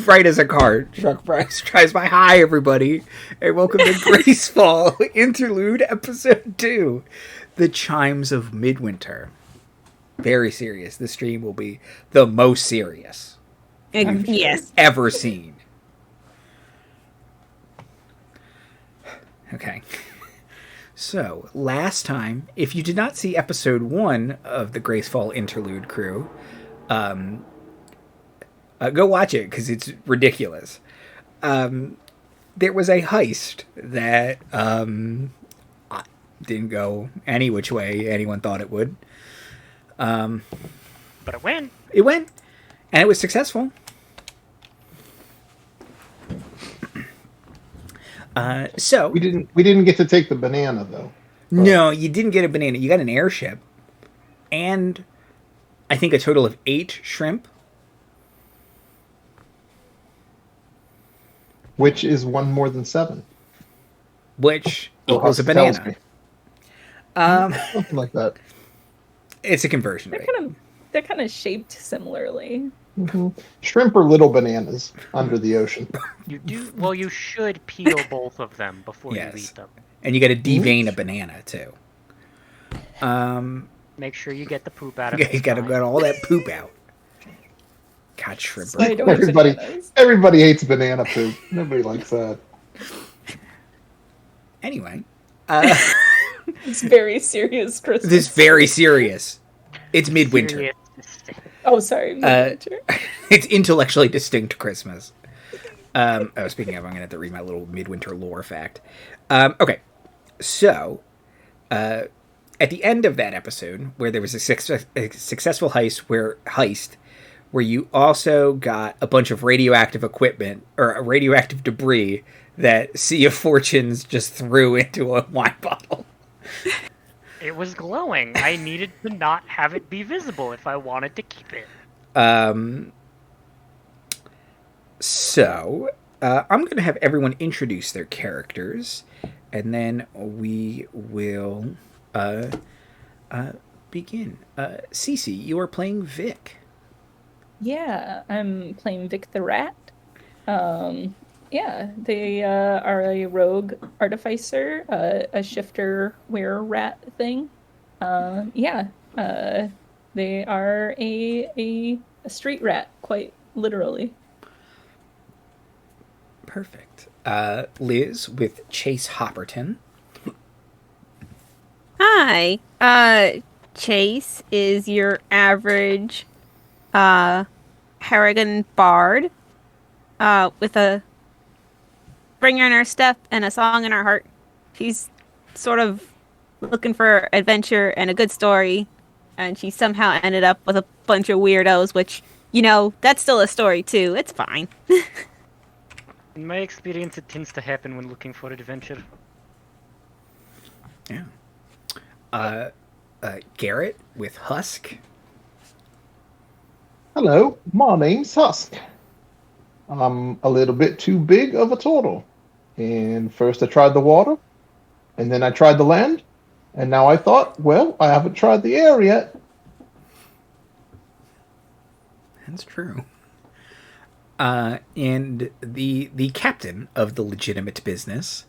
Bright as a car. Chuck Price tries by. Hi, everybody, and welcome to Gracefall Interlude Episode 2, The Chimes of Midwinter. Very serious. This stream will be the most serious Yes. ever seen. Okay. So, last time, if you did not see Episode 1 of the Gracefall Interlude crew, go watch it, because it's ridiculous. There was a heist that didn't go any which way anyone thought it would. But it went. It went, and it was successful. So we didn't get to take the banana though. No, you didn't get a banana. You got an airship, and I think a total of 8 shrimp. Which is one more than 7. Which equals a banana. Something like that. It's a conversion rate. They're kind of shaped similarly. Mm-hmm. Shrimp are little bananas under the ocean. You do well. You should peel both of them before you eat them. And you got to devein a banana too. Make sure you get the poop out of it. You got to get all that poop out. God, shrimp. Everybody hates banana poop. Nobody likes that. Anyway, it's very serious, Christmas. This is very serious. It's Midwinter. Serious. Oh, sorry. Midwinter. It's intellectually distinct Christmas. Speaking of, I'm going to have to read my little Midwinter lore fact. Okay, so at the end of that episode, where there was a successful heist where you also got a bunch of radioactive equipment or radioactive debris that Sea of Fortunes just threw into a wine bottle. It was glowing. I needed to not have it be visible if I wanted to keep it. So, I'm going to have everyone introduce their characters, and then we will begin. Cece, you are playing Vic. Yeah, I'm playing Vic the Rat. Yeah, they are a rogue artificer, a shifter were-rat thing. They are a street rat, quite literally. Perfect. Liz with Chase Hopperton. Hi. Chase is your average Harrigan bard with a bringer in her step and a song in her heart. She's sort of looking for adventure and a good story, and she somehow ended up with a bunch of weirdos, which, that's still a story too. It's fine. In my experience, it tends to happen when looking for adventure. Yeah. Garrett with Husk. Hello, my name's Husk. I'm a little bit too big of a turtle. And first I tried the water, and then I tried the land, and now I thought, well, I haven't tried the air yet. That's true. And the captain of the legitimate business,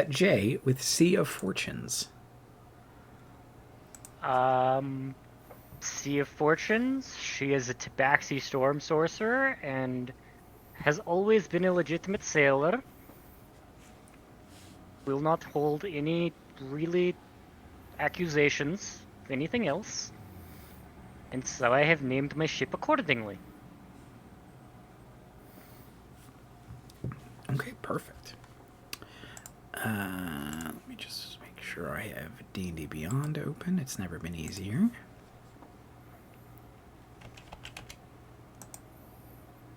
Jay with Sea of Fortunes. Sea of Fortunes. She is a Tabaxi storm sorcerer and has always been a legitimate sailor. Will not hold any really accusations of anything else. And so I have named my ship accordingly. Okay, perfect. Let me just make sure I have D&D Beyond open. It's never been easier.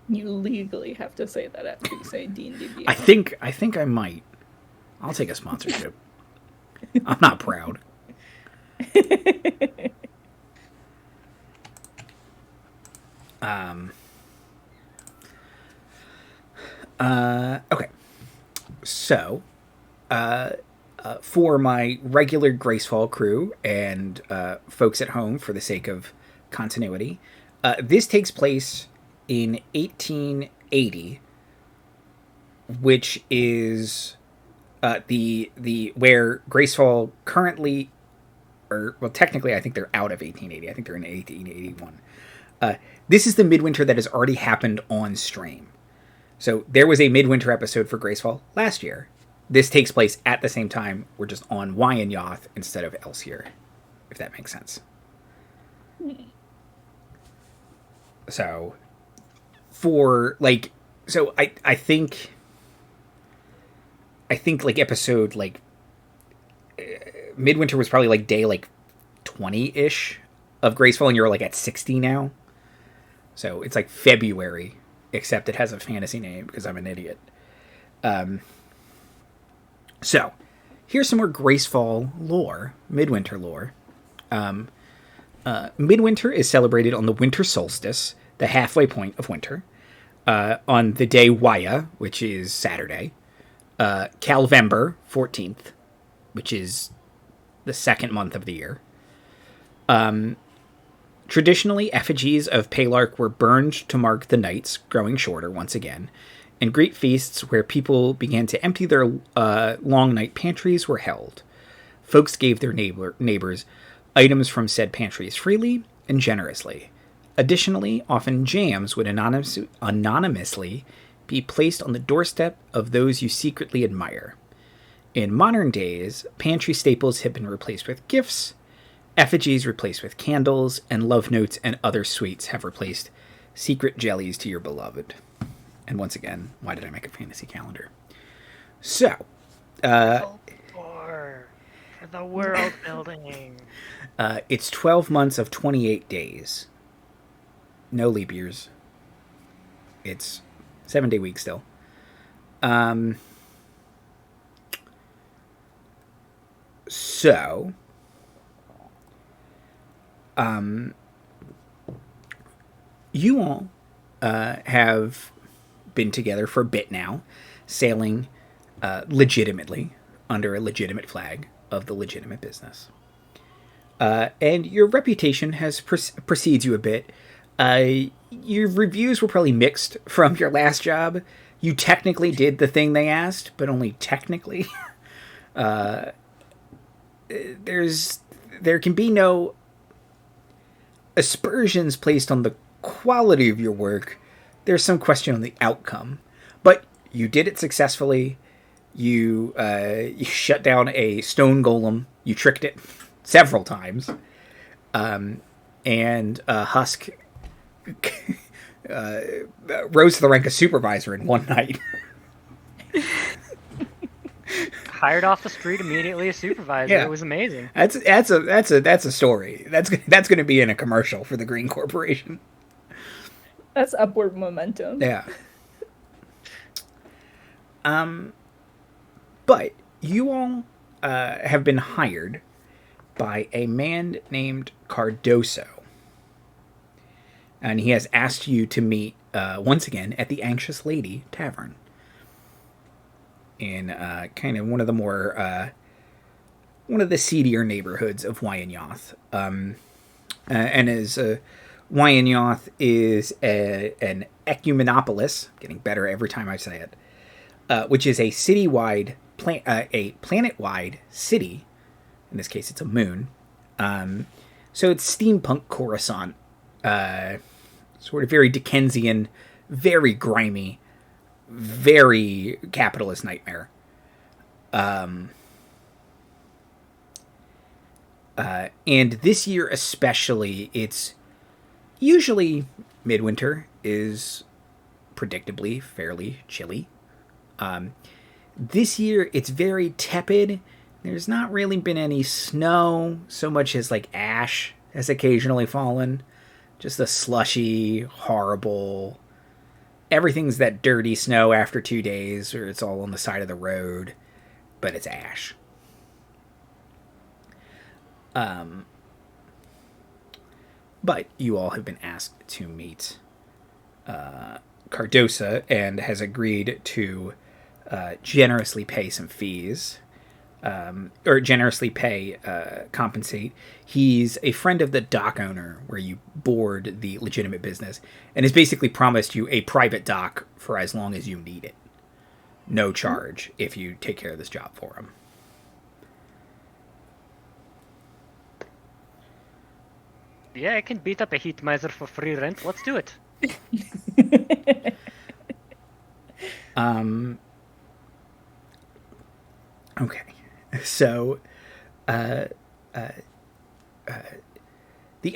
You legally have to say that after you say D&D Beyond. I think I might. I'll take a sponsorship. I'm not proud. Okay. So, for my regular Gracefall crew and folks at home, for the sake of continuity, this takes place in 1880, which is the where Gracefall currently, or well, technically, I think they're out of 1880. I think they're in 1881. This is the Midwinter that has already happened on stream. So there was a Midwinter episode for Gracefall last year. This takes place at the same time. We're just on Wyan Yoth instead of Elsyer, if that makes sense. So, I think like episode like Midwinter was probably like day like 20-ish of Gracefall, and you're like at 60 now. So it's like February, except it has a fantasy name because I'm an idiot. So here's some more Gracefall lore, Midwinter lore. Midwinter is celebrated on the winter solstice, the halfway point of winter, on the day Waya, which is Saturday, Calvember 14th, which is the second month of the year. Traditionally, effigies of Pelarch were burned to mark the nights growing shorter once again, and great feasts where people began to empty their long night pantries were held. Folks gave their neighbors items from said pantries freely and generously. Additionally, often jams would anonymously be placed on the doorstep of those you secretly admire. In modern days, pantry staples have been replaced with gifts, effigies replaced with candles, and love notes and other sweets have replaced secret jellies to your beloved. And once again, why did I make a fantasy calendar? So, for the world building. It's 12 months of 28 days. No leap years. It's 7-day week still. So, you all have been together for a bit now, sailing legitimately under a legitimate flag of the legitimate business. And your reputation has precedes you a bit. Your reviews were probably mixed from your last job. You technically did the thing they asked, but only technically. There can be no aspersions placed on the quality of your work. There's some question on the outcome, but you did it successfully. You shut down a stone golem. You tricked it several times, and Husk rose to the rank of supervisor in one night. Hired off the street immediately as supervisor. Yeah. It was amazing. That's a story. That's going to be in a commercial for the Greene Corporation. That's upward momentum. Yeah. But you all have been hired by a man named Cardoso. And he has asked you to meet once again at the Anxious Lady Tavern. In kind of one of the more one of the seedier neighborhoods of Wyan Yoth. And as Wyan Yoth is an ecumenopolis, getting better every time I say it, which is a citywide, a planet-wide city. In this case, it's a moon. So it's steampunk Coruscant, sort of very Dickensian, very grimy, very capitalist nightmare. And this year especially, it's usually midwinter is predictably fairly chilly. This year it's very tepid. There's not really been any snow so much as like ash has occasionally fallen. Just a slushy, horrible, everything's that dirty snow after 2 days, or it's all on the side of the road, but it's ash. But you all have been asked to meet Cardosa and has agreed to generously pay some fees or generously pay, compensate. He's a friend of the dock owner where you board the legitimate business, and has basically promised you a private dock for as long as you need it. No charge if you take care of this job for him. Yeah, I can beat up a heat miser for free rent. Let's do it. Okay. So, the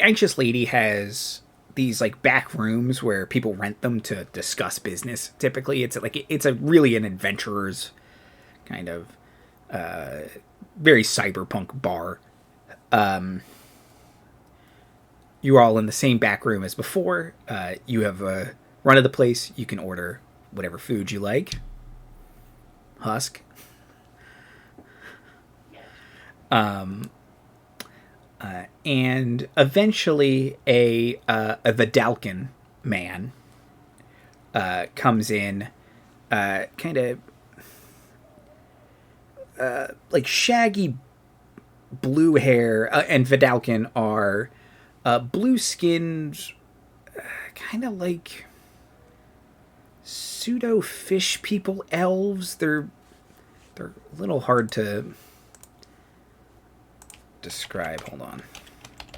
anxious lady has these like back rooms where people rent them to discuss business. Typically, it's really an adventurer's kind of very cyberpunk bar. You're all in the same back room as before. You have a run of the place. You can order whatever food you like. Husk. And eventually a Vidalcan man comes in, kind of like shaggy blue hair, and Vidalcan are blue-skinned, kind of like pseudo fish people elves. They're a little hard to describe. Hold on.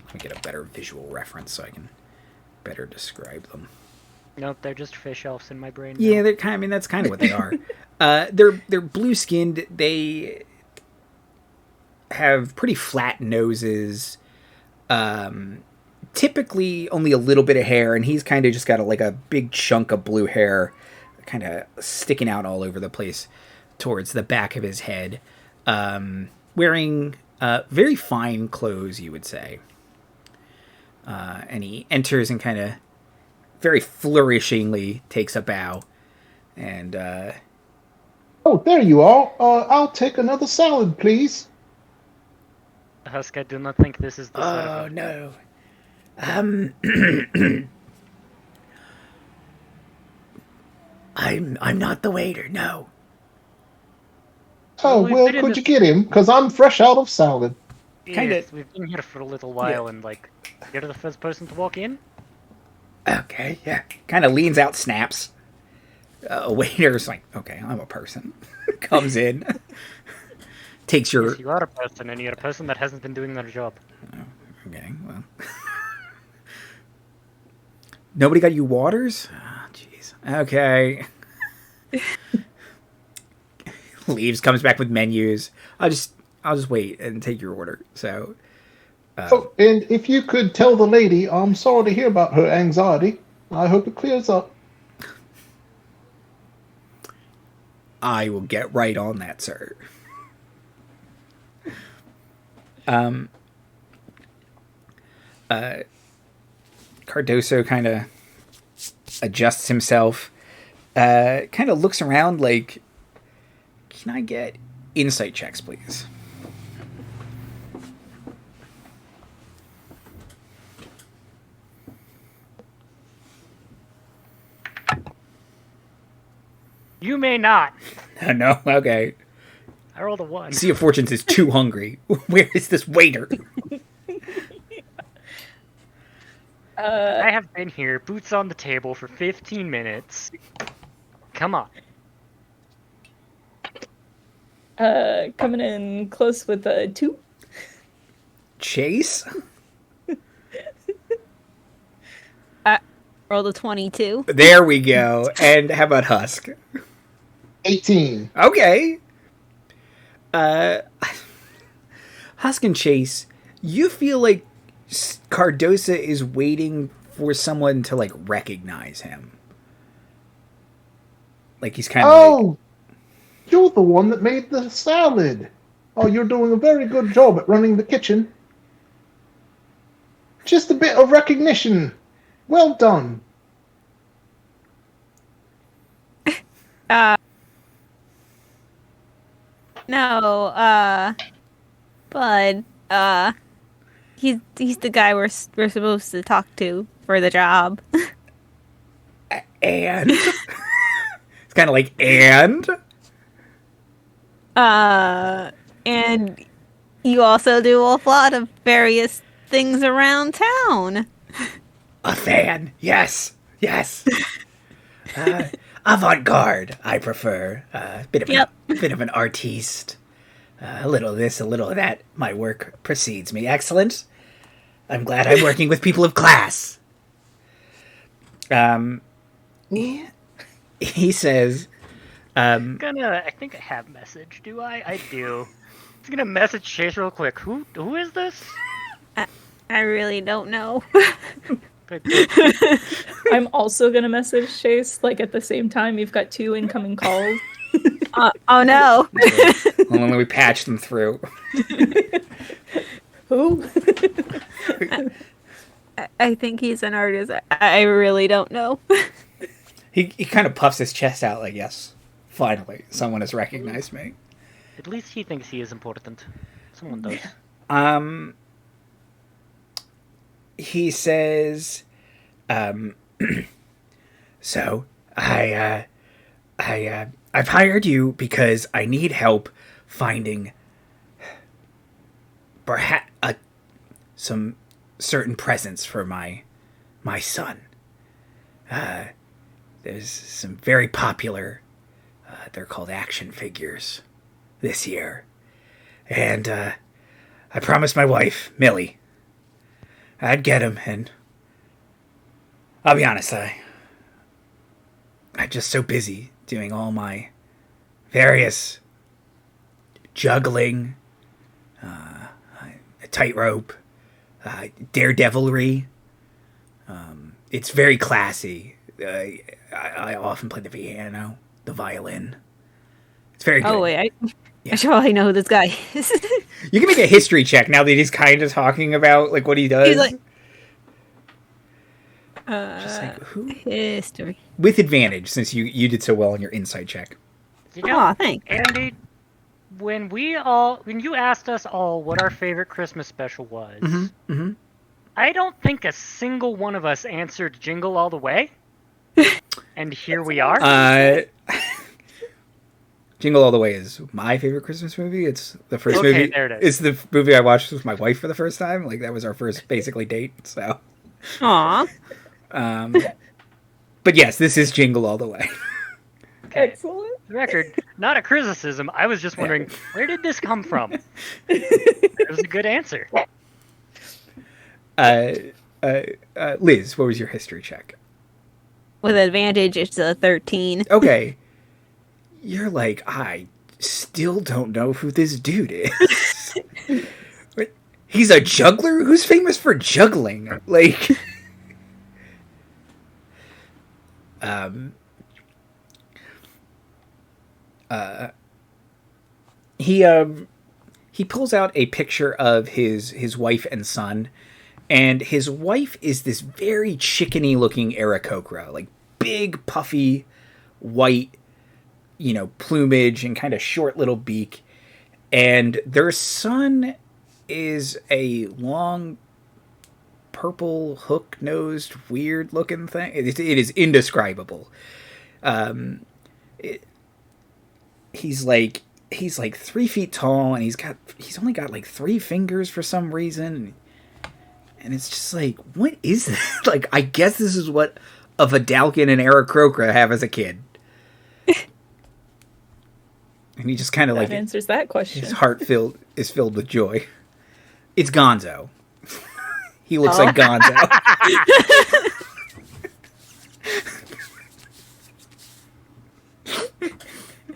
Let me get a better visual reference so I can better describe them. Nope, they're just fish elves in my brain. Yeah, they're kind of, I mean, that's kind of what they are. They're blue-skinned. They have pretty flat noses. Typically only a little bit of hair, and he's kind of just got a big chunk of blue hair kind of sticking out all over the place towards the back of his head. Wearing very fine clothes, you would say. And he enters and kind of very flourishingly takes a bow. And, Oh, there you are. I'll take another salad, please. Husk, I do not think this is the sort oh, of... no. I'm not the waiter, no. Oh, We've well, been in could this- you get him? Because I'm fresh out of salad. Yes, we've been here for a little while, Yeah. and, you're the first person to walk in? Okay, yeah. Kind of leans out, snaps. A waiter's like, okay, I'm a person. Comes in. Takes your... Yes, you are a person, and you're a person that hasn't been doing their job. Okay, well... Nobody got you waters? Oh, jeez. Okay. Leaves, comes back with menus. I'll just wait and take your order. So... Oh, and if you could tell the lady, I'm sorry to hear about her anxiety. I hope it clears up. I will get right on that, sir. Cardoso kind of adjusts himself, kind of looks around like, can I get insight checks, please? You may not. No? Okay. I rolled a 1. Sea of Fortunes is too hungry. Where is this waiter? I have been here, boots on the table, for 15 minutes. Come on. Coming in close with a 2. Chase? Rolled a 22. There we go. And how about Husk? 18. Okay. Husk and Chase, you feel like Cardosa is waiting for someone to, like, recognize him. Like, he's kind of Oh, you're the one that made the salad. Oh, you're doing a very good job at running the kitchen. Just a bit of recognition. Well done. No, Bud, he's the guy we're supposed to talk to for the job. and... it's kind of like, and? And you also do a lot of various things around town. A fan, yes, yes. Avant-garde, I prefer. Bit of an artiste. A little of this, a little of that. My work precedes me. Excellent. I'm glad I'm working with people of class. He says, I think I have message. Do I? I do. I'm gonna message Chase real quick. Who is this? I really don't know. I'm also gonna message Chase, like, at the same time. You've got 2 incoming calls. Oh no. well, let me patch them through. Who? I think he's an artist. I really don't know. He kind of puffs his chest out like, yes, finally, someone has recognized me. At least he thinks he is important. Someone does. He says, so I've hired you because I need help finding perhaps some certain presents for my son. There's some very popular, they're called action figures this year. And I promised my wife, Millie, I'd get him, and I'll be honest, I'm just so busy doing all my various juggling, tightrope, daredevilry. It's very classy. I often play the piano, the violin. It's very good. Oh, wait, I should probably know who this guy is. You can make a history check now that he's kind of talking about like what he does. He's like, just like, who? History. With advantage, since you did so well on your insight check. You know, Aw, thanks. Andy, when you asked us all what our favorite Christmas special was, I don't think a single one of us answered Jingle All the Way. And here we are. Jingle All the Way is my favorite Christmas movie. It's the first movie. Okay, there it is. It's the movie I watched with my wife for the first time. Like that was our first basically date. So, Aw. but yes, this is Jingle All the Way. Excellent. For the record, not a criticism. I was just wondering, where did this come from? It was a good answer. Liz, what was your history check? With advantage, it's a 13. Okay. You're like, I still don't know who this dude is. Wait, he's a juggler? Who's famous for juggling? Like, he pulls out a picture of his wife and son, and his wife is this very chickeny looking Aarakocra, like big puffy white, plumage and kind of short little beak, and their son is a long purple hook-nosed weird looking thing. It is indescribable. He's like 3 feet tall, and he's only got like 3 fingers for some reason, and it's just like, what is this? Like, I guess this is what a Vidalkin and Aarakocra have as a kid. And he just kind of like answers that question. His heart is filled with joy. It's Gonzo. He looks like Gonzo.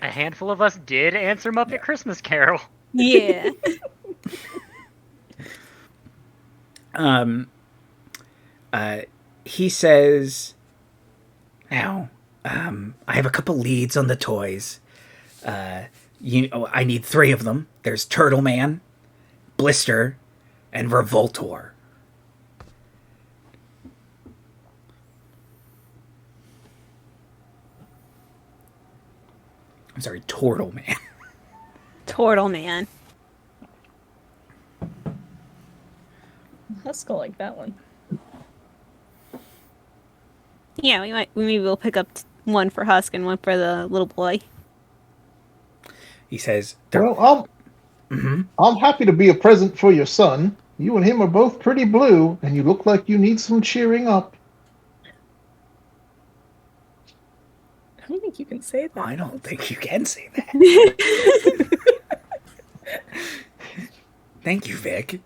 A handful of us did answer Muppet Christmas Carol. Yeah. He says, now, I have a couple leads on the toys. I need 3 of them. There's Turtle Man, Blister, and Revoltor. I'm sorry, Turtle Man. Turtle Man. Husk will like that one. Yeah, maybe we'll pick up one for Husk and one for the little boy. He says, Well, I'm happy to be a present for your son. You and him are both pretty blue, and you look like you need some cheering up. I don't think you can say that. I don't think you can say that. Thank you, Vic.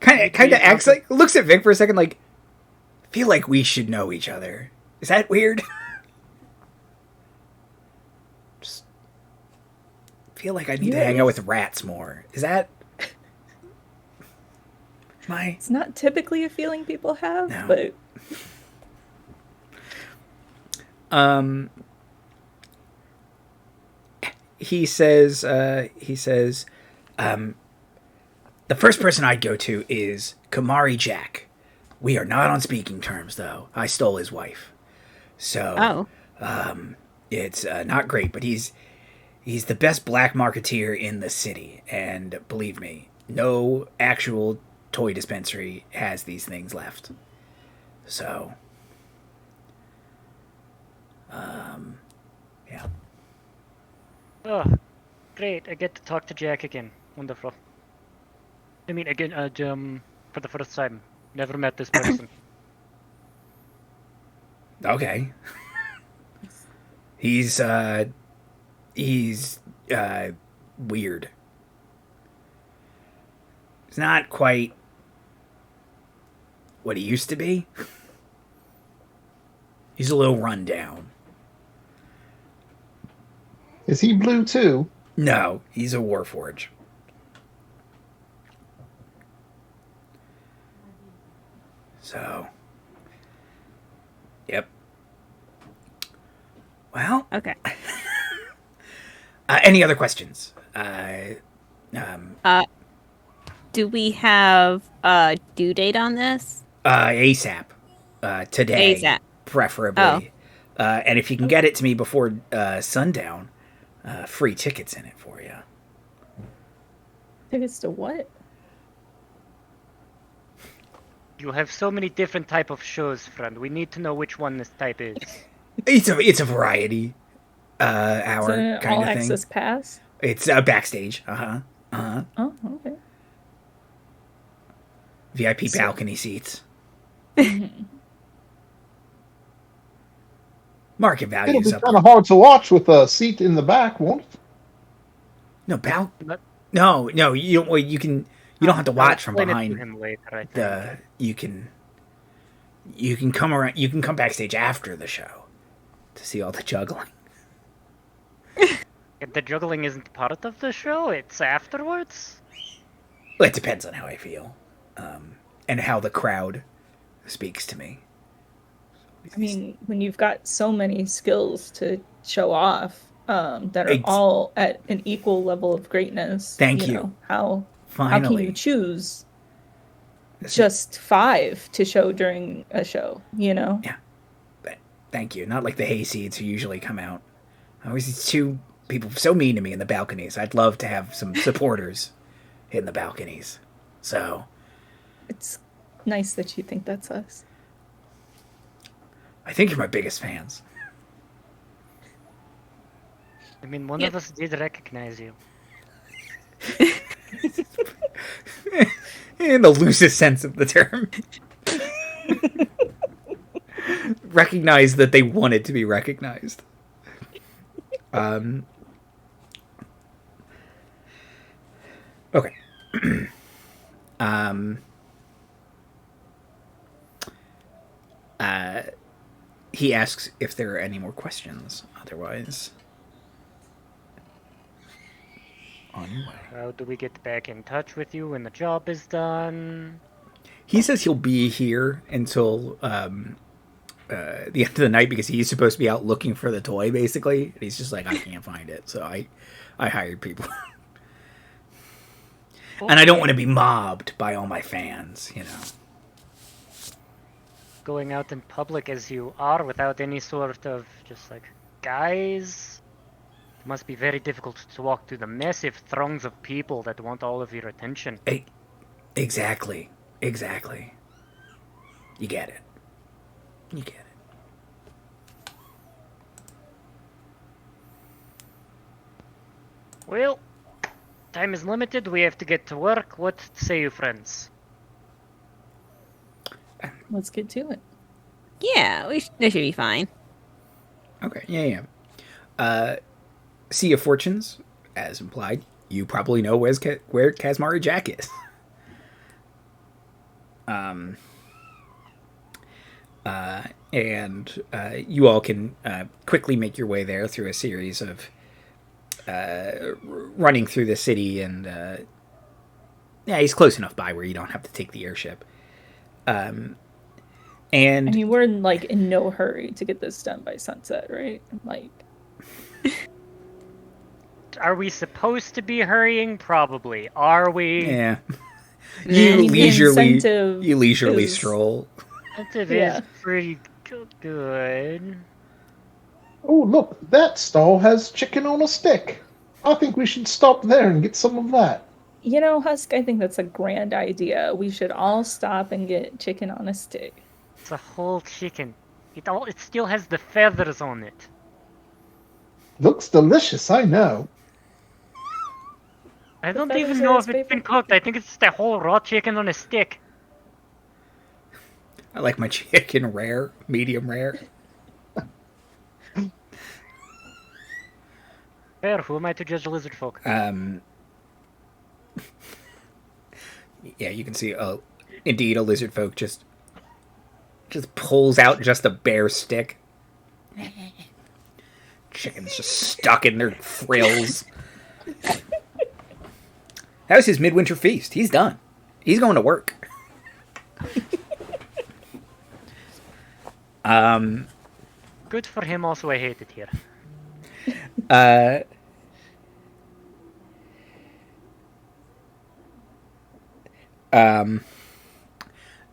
Kind of acts like, looks at Vic for a second, like, feel like we should know each other. Is that weird? Just feel like I need to hang out with rats more. Is that my? It's not typically a feeling people have, No. but He says, the first person I'd go to is Kamari Jack. We are not on speaking terms, though. I stole his wife. So, it's not great, but he's the best black marketeer in the city. And believe me, no actual toy dispensary has these things left. So, yeah. Oh, great. I get to talk to Jack again. Wonderful. I mean, again, for the first time. Never met this person. Okay. He's weird. He's not quite what he used to be. He's a little run down. Is he blue too? No, he's a Warforge. So, yep. Well, Okay. Any other questions? Do we have a due date on this? ASAP. Today, ASAP. preferably. And if you can get it to me before sundown, free tickets in it for you. tickets to what? You have so many different type of shows, friend. We need to know which one this type is. It's a variety hour Is it an kind all of thing. access pass? It's backstage. Oh, okay. VIP balcony seats. Market It'll values be up. kind of hard to watch with a seat in the back, won't it? No But No, you don't. Well, you can. You don't have to watch from explain it to behind him later, I think. the. You can come around. You can come backstage after the show to see all the juggling. The juggling isn't part of the show. It's afterwards. Well, it depends on how I feel, and how the crowd speaks to me. I mean, when you've got so many skills to show off that are Ex- all at an equal level of greatness, Thank you. know, how can Finally, you choose just 5 to show during a show? You know, thank you. Not like the hayseeds who usually come out. Always these two people so mean to me in the balconies. I'd love to have some supporters in the balconies. So it's nice that you think that's us. I think you're my biggest fans. I mean, one of us did recognize you. In the loosest sense of the term. Recognize that they wanted to be recognized. Okay. He asks if there are any more questions. Otherwise, on your way. How do we get back in touch with you when the job is done? He says he'll be here until the end of the night because he's supposed to be out looking for the toy, basically. And he's just like, I can't find it, so I hired people. And I don't want to be mobbed by all my fans, you know. Going out in public as you are without any sort of just like guys. It must be very difficult to walk through the massive throngs of people that want all of your attention. Exactly. You get it. Well, Time is limited. We have to get to work. What say you, friends? Let's get to it. Yeah, this should be fine. Okay, yeah. Sea of Fortunes, as implied. You probably know where Kazmari Jack is. And you all can quickly make your way there through a series of running through the city, and yeah, he's close enough by where you don't have to take the airship. And I mean, we're in no hurry to get this done by sunset, right? Are we supposed to be hurrying? Probably. Are we? yeah, I mean, the incentive you leisurely is- stroll. Incentive Yeah. is pretty good. Oh, look, that stall has chicken on a stick. I think we should stop there and get some of that. You know, Husk, I think that's a grand idea. We should all stop and get chicken on a stick. It's a whole chicken. It still has the feathers on it. Looks delicious, I know. I don't feathers even are know his if it's been favorite. cooked. I think it's just a whole raw chicken on a stick. I like my chicken rare, medium rare. Fair, who am I to judge lizard folk? Yeah, you can see, indeed, a lizard folk just pulls out just a bare stick. Chicken's just stuck in their frills. That was his midwinter feast. He's done. He's going to work. Good for him, also I hate it here.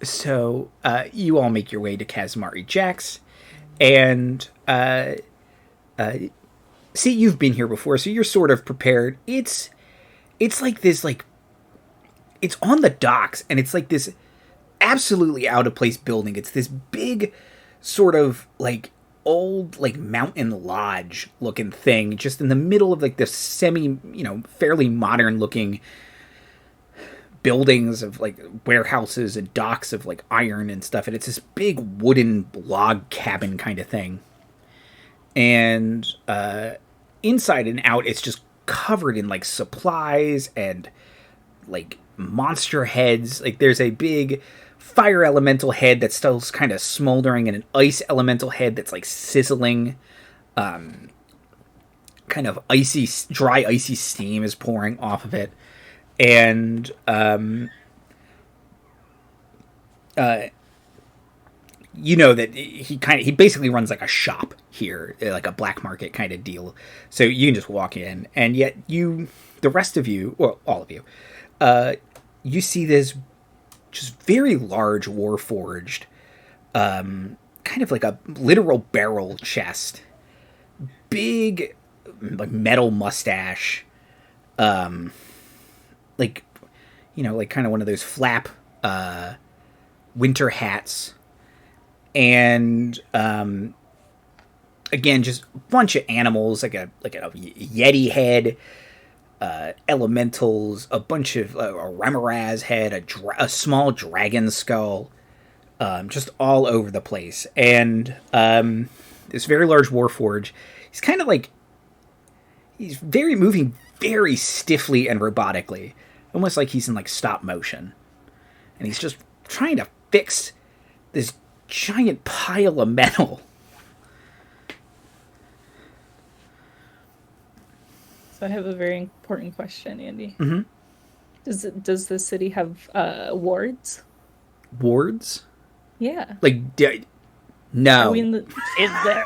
So you all make your way to Kazmari Jack's, and see, you've been here before, so you're sort of prepared. It's like this, it's on the docks, and it's like this absolutely out of place building. It's this big, sort of old mountain lodge looking thing, just in the middle of this fairly modern looking buildings of warehouses and docks of iron and stuff, and it's this big wooden log cabin kind of thing, and inside and out it's just covered in supplies and monster heads. There's a big fire elemental head that's still kind of smoldering, and an ice elemental head that's sizzling. Kind of dry icy steam is pouring off of it. And you know that he basically runs a shop here, a black market kind of deal. So you can just walk in, and yet the rest of you, well, all of you, you see this just very large warforged, kind of like a literal barrel chest, big metal mustache, kind of one of those flap winter hats, and again, just a bunch of animals, like a yeti head, elementals, a bunch of a Remoraz head, a small dragon skull, just all over the place. And this very large warforge, he's kind of he's moving very stiffly and robotically, almost like he's in stop motion, and he's just trying to fix this giant pile of metal. So I have a very important question, Andy. Mm-hmm. Does the city have wards? Wards? Yeah. No. Are we in the... Is there?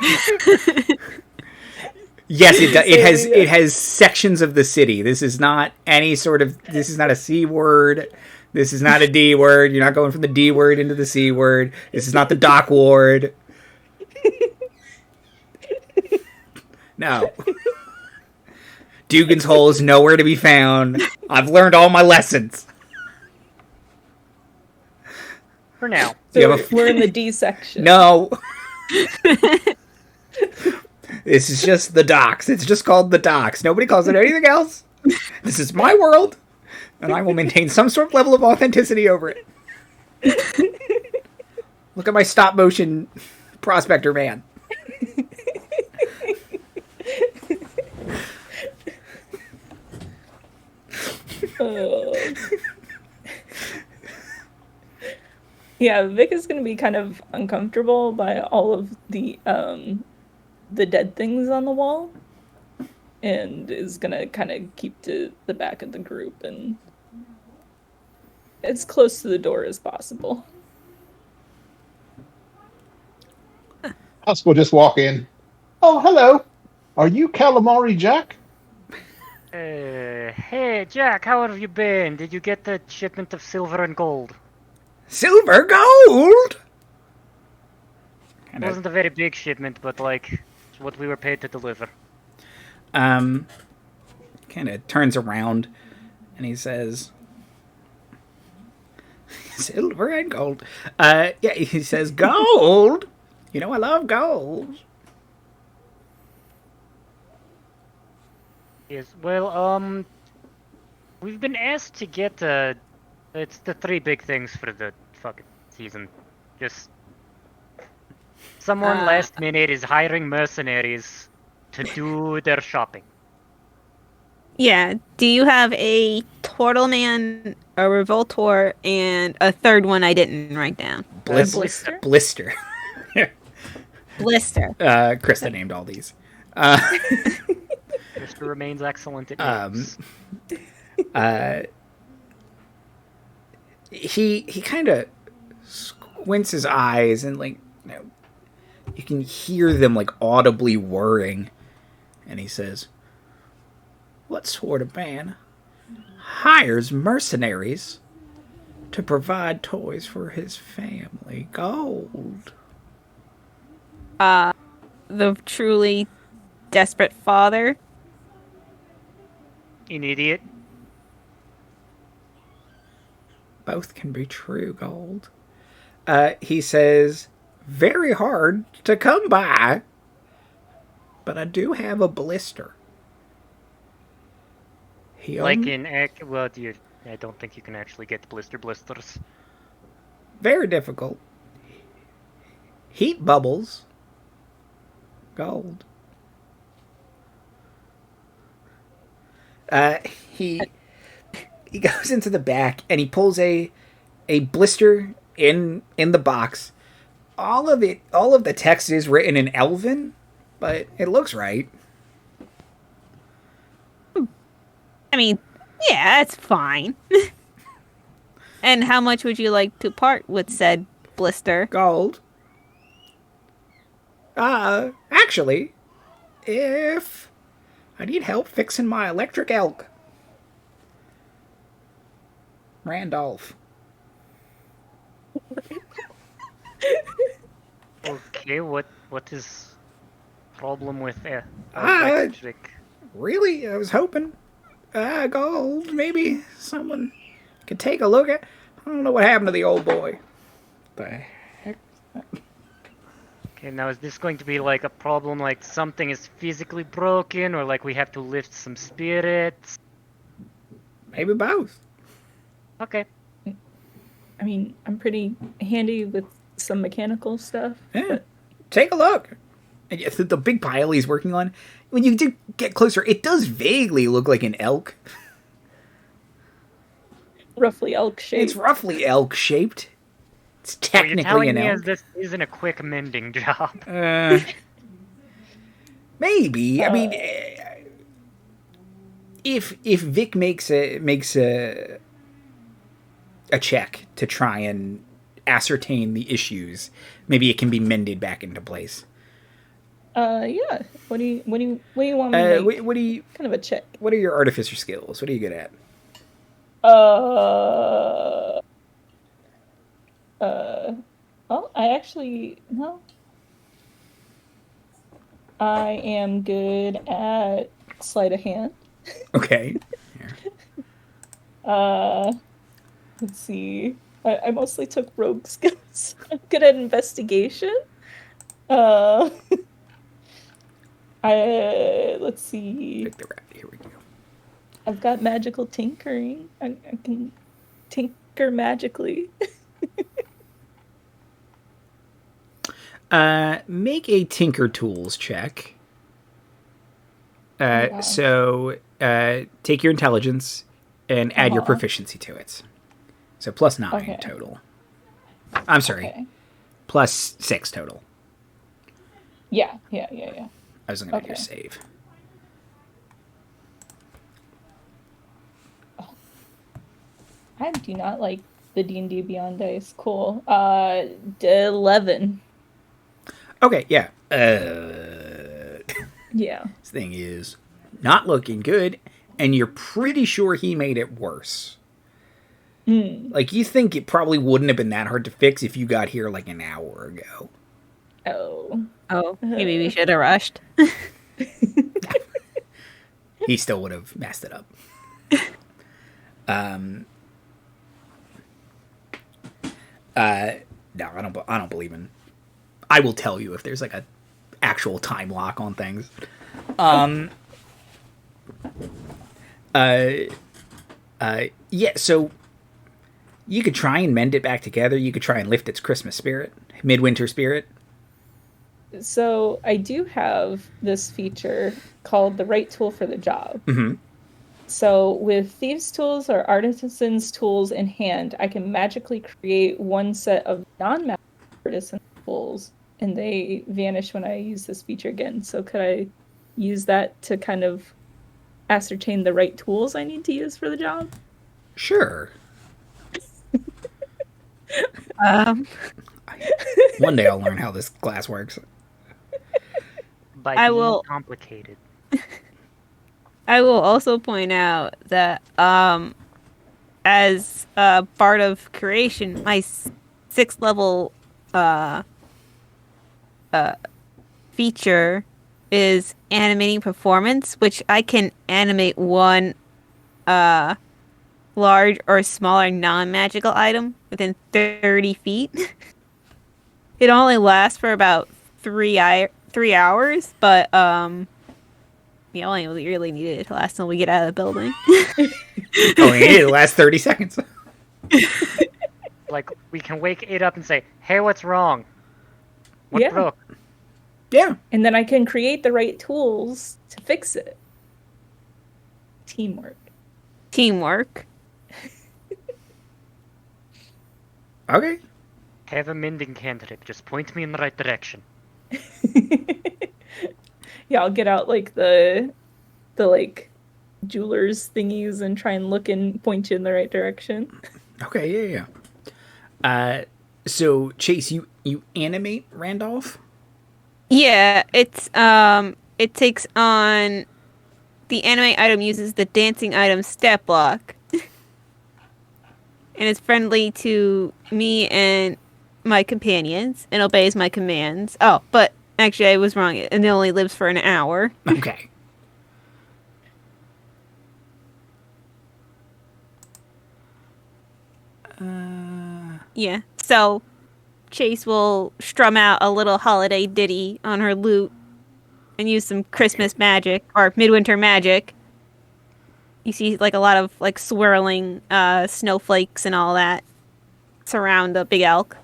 Yes, it does. It has sections of the city. This is not any sort of. This is not a C word. This is not a D word. You're not going from the D word into the C word. This is not the dock ward. No. Dugan's Hole is nowhere to be found. I've learned all my lessons. For now. So we're in the D section. No. This is just the docks. It's just called the docks. Nobody calls it anything else. This is my world, and I will maintain some sort of level of authenticity over it. Look at my stop motion prospector man. Yeah, Vic is going to be kind of uncomfortable by all of the dead things on the wall, and is going to kind of keep to the back of the group and as close to the door as possible. Husk will just walk in. Oh, hello. Are you Calamari Jack? Hey, Jack, how have you been? Did you get the shipment of silver and gold? Silver gold? It wasn't a very big shipment, but, like, what we were paid to deliver. Kind of turns around, and he says... Silver and gold. Yeah, he says, gold? You know I love gold. Yes, well, we've been asked to get, it's the 3 big things for the fucking season. Just... Someone last minute is hiring mercenaries to do their shopping. Yeah. Do you have a Turtle Man, a Revoltor, and a third one I didn't write down? Blister? Blister. Blister. Krista named all these. Krista remains excellent at names. He kind of squints his eyes and, like, you can hear them, like, audibly whirring. And he says, what sort of man hires mercenaries to provide toys for his family? Gold. The truly desperate father. An idiot. Both can be true, Gold. He says, very hard to come by, but I do have a blister. Well, I don't think you can actually get blisters. Very difficult. Heat bubbles. Gold. He goes into the back and he pulls a blister in the box. All of the text is written in Elven, but it looks right. I mean, yeah, it's fine. And how much would you like to part with said blister? Gold. Actually, if I need help fixing my electric elk. Randolph. Okay, what is problem with Ah, electric? Really? I was hoping. Gold. Maybe someone could take a look at. I don't know what happened to the old boy. The heck? Okay, now is this going to be like a problem, like something is physically broken, or like we have to lift some spirits? Maybe both. Okay. I mean, I'm pretty handy with some mechanical stuff. Yeah. Take a look. And the big pile he's working on, when you do get closer, it does vaguely look like an elk. Roughly elk shaped. It's roughly elk shaped. It's technically an elk. This isn't a quick mending job. Maybe. I mean, if Vic makes a check to try and ascertain the issues, maybe it can be mended back into place. Yeah. What do you want me to make? What do you kind of a check? What are your artificer skills? What are you good at? Well, I am good at sleight of hand. Okay. Let's see. I mostly took rogue skills. I'm good at investigation. Let's see. Vic the Rat. Here we go. I've got magical tinkering. I can tinker magically. Make a Tinker Tools check. gosh. So take your intelligence and add your proficiency to it. So plus 9 Okay. total. I'm sorry, Okay. plus 6 total. Yeah. I was going to do Okay. save. I do not like the D&D Beyond dice. Cool. 11. Okay, yeah. Yeah. This thing is not looking good, and you're pretty sure he made it worse. Like, you think it probably wouldn't have been that hard to fix if you got here like an hour ago. Oh. Oh, maybe we should have rushed. He still would have messed it up. No, I don't believe in. I will tell you if there's like a actual time lock on things. Yeah. So you could try and mend it back together. You could try and lift its Christmas spirit, midwinter spirit. So I do have this feature called the right tool for the job. Mm-hmm. So with thieves' tools or artisan's tools in hand, I can magically create one set of non-magic artisan tools, and they vanish when I use this feature again. So could I use that to kind of ascertain the right tools I need to use for the job? Sure. One day I'll learn how this class works. By I being will- complicated. I will also point out that as a part of creation, my 6th level feature is animating performance, which I can animate one large or smaller non-magical item within 30 feet. It only lasts for about 3 hours, but we only really needed it to last until we get out of the building. Oh, yeah, the last 30 seconds. Like, we can wake it up and say, hey, what's wrong? What Yeah. broke? Yeah. And then I can create the right tools to fix it. Teamwork. Teamwork. Okay. Have a mending cantrip. Just point me in the right direction. Yeah, I'll get out like the like jeweler's thingies and try and look and point you in the right direction. Okay, yeah. So Chase, you animate Randolph? Yeah, it's it takes on the anime item uses the dancing item stat block. And it's friendly to me and my companions and obeys my commands. Oh, but actually I was wrong. It only lives for an hour. Okay. Yeah. So Chase will strum out a little holiday ditty on her lute and use some Christmas magic or midwinter magic. You see like a lot of like swirling snowflakes and all that surround the big elk.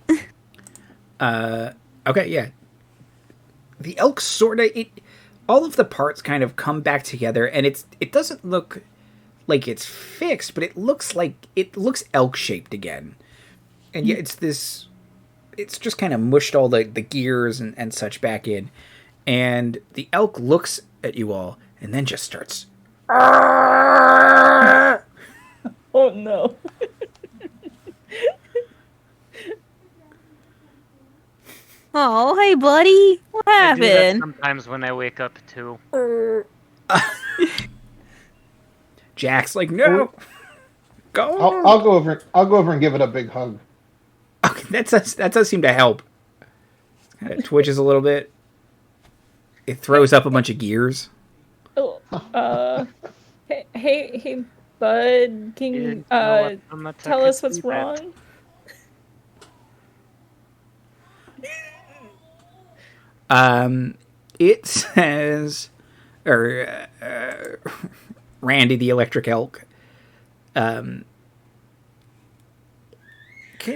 Okay, yeah. The elk sort of all of the parts kind of come back together, and it doesn't look like it's fixed, but it looks elk shaped again. And yeah, it's just kind of mushed all the gears and such back in, and the elk looks at you all and then just starts. Oh no. Oh, hey buddy. What I do that happened? sometimes when I wake up too. Jack's like, no, go. I'll go over. I'll go over and give it a big hug. Okay, that does seem to help. Kind of twitches a little bit. It throws up a bunch of gears. Oh, hey, bud, can you tell us what's wrong? It says, or Randy the electric elk kind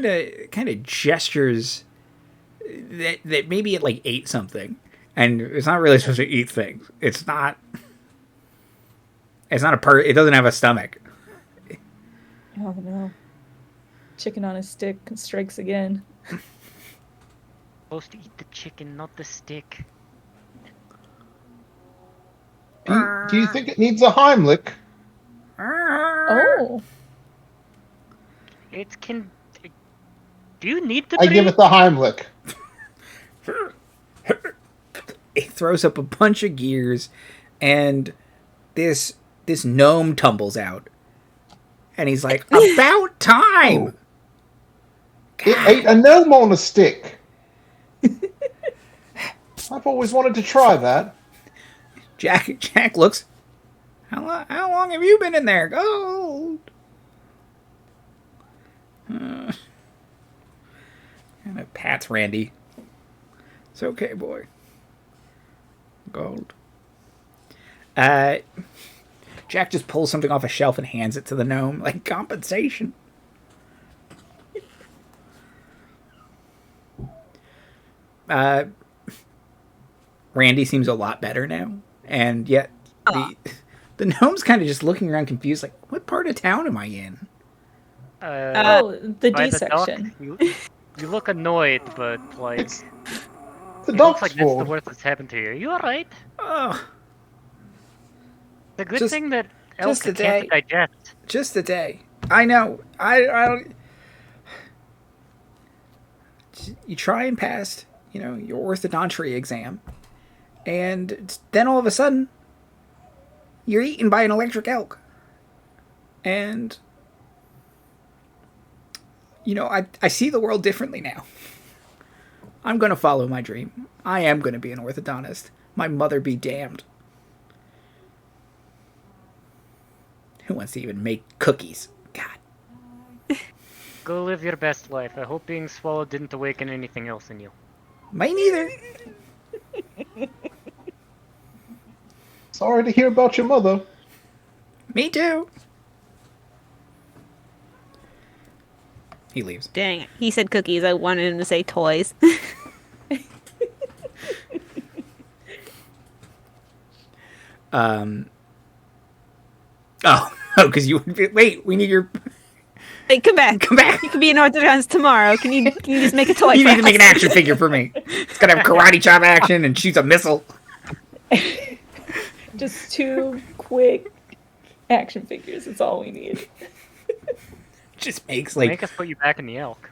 of gestures that maybe it like ate something, and it's not really supposed to eat things. It's not it doesn't have a stomach. Oh no. Chicken on a stick strikes again. Supposed to eat the chicken, not the stick. Do you think it needs a Heimlich? Oh. It can. Do you need to? I give it the Heimlich. It throws up a bunch of gears, and this gnome tumbles out, and he's like, "About time!" It ate a gnome on a stick. I've always wanted to try that. Jack looks. How long have you been in there? Gold. And it pats Randy. It's okay, boy. Gold. Jack just pulls something off a shelf and hands it to the gnome, like compensation. Randy seems a lot better now, and yet the gnome's kind of just looking around confused, like, what part of town am I in? The By D the dock, section. you look annoyed, but like It's the it looks dog's like that's the fault. worst that's happened to you. You alright? Oh, The good Just- thing that just elk a can't day. digest. just a day. I know. I don't. You try and pass, your orthodontry exam, and then all of a sudden, you're eaten by an electric elk. And, I see the world differently now. I'm going to follow my dream. I am going to be an orthodontist. My mother be damned. Who wants to even make cookies? God. Go live your best life. I hope being swallowed didn't awaken anything else in you. Mine either. Sorry to hear about your mother. Me too. He leaves. Dang it. He said cookies. I wanted him to say toys. Oh, because you wait. We need your. Hey, come back. Come back. You can be an orthodontist tomorrow. Can you just make a toy? You for need to make an us? action figure for me. It's gotta have karate chop action and shoots a missile. Just 2 quick action figures. That's all we need. Just makes Make us put you back in the elk.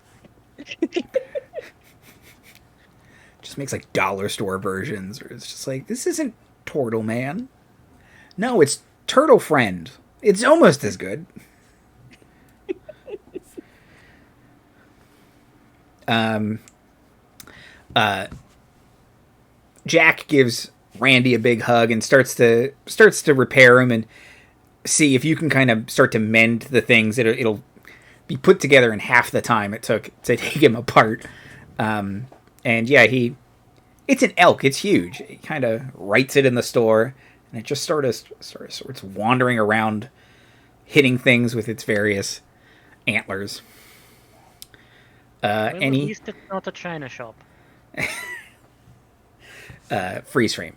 dollar store versions, or it's just like, this isn't Turtle Man. No, it's Turtle Friend. It's almost as good. Jack gives Randy a big hug and starts to repair him and see if you can kind of start to mend the things. It'll be put together in half the time it took to take him apart. And yeah, it's an elk. It's huge. He kind of rights it in the store, and it just starts wandering around, hitting things with its various antlers. Well, And at he least it's not a china shop. freeze frame.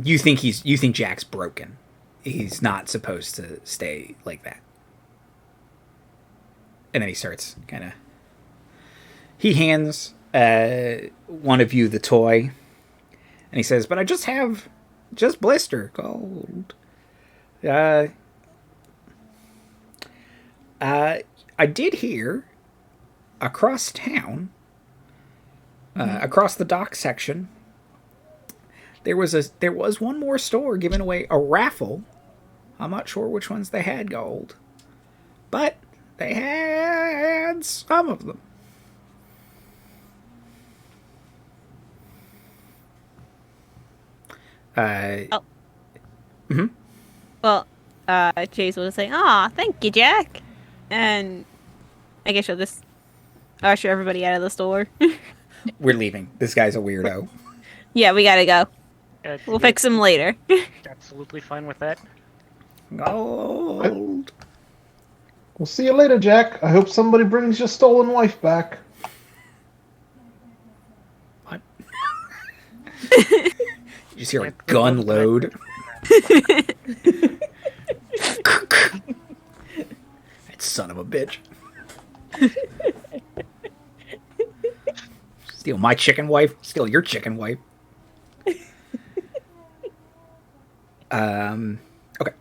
You think Jack's broken. He's not supposed to stay like that. And then he starts he hands one of you the toy, and he says, "But I just have blister gold. I did hear across town, across the dock section, there was one more store giving away a raffle. I'm not sure which ones they had gold, but they had some of them." Well, Chase will say, "Aw, thank you, Jack," and I guess she'll just usher everybody out of the store. We're leaving. This guy's a weirdo. Yeah, we gotta go. That's, We'll fix him later. that's absolutely fine with that. Gold. We'll see you later, Jack. I hope somebody brings your stolen wife back. What? You just hear a gun load. That son of a bitch. Steal my chicken wife. Steal your chicken wife. Okay.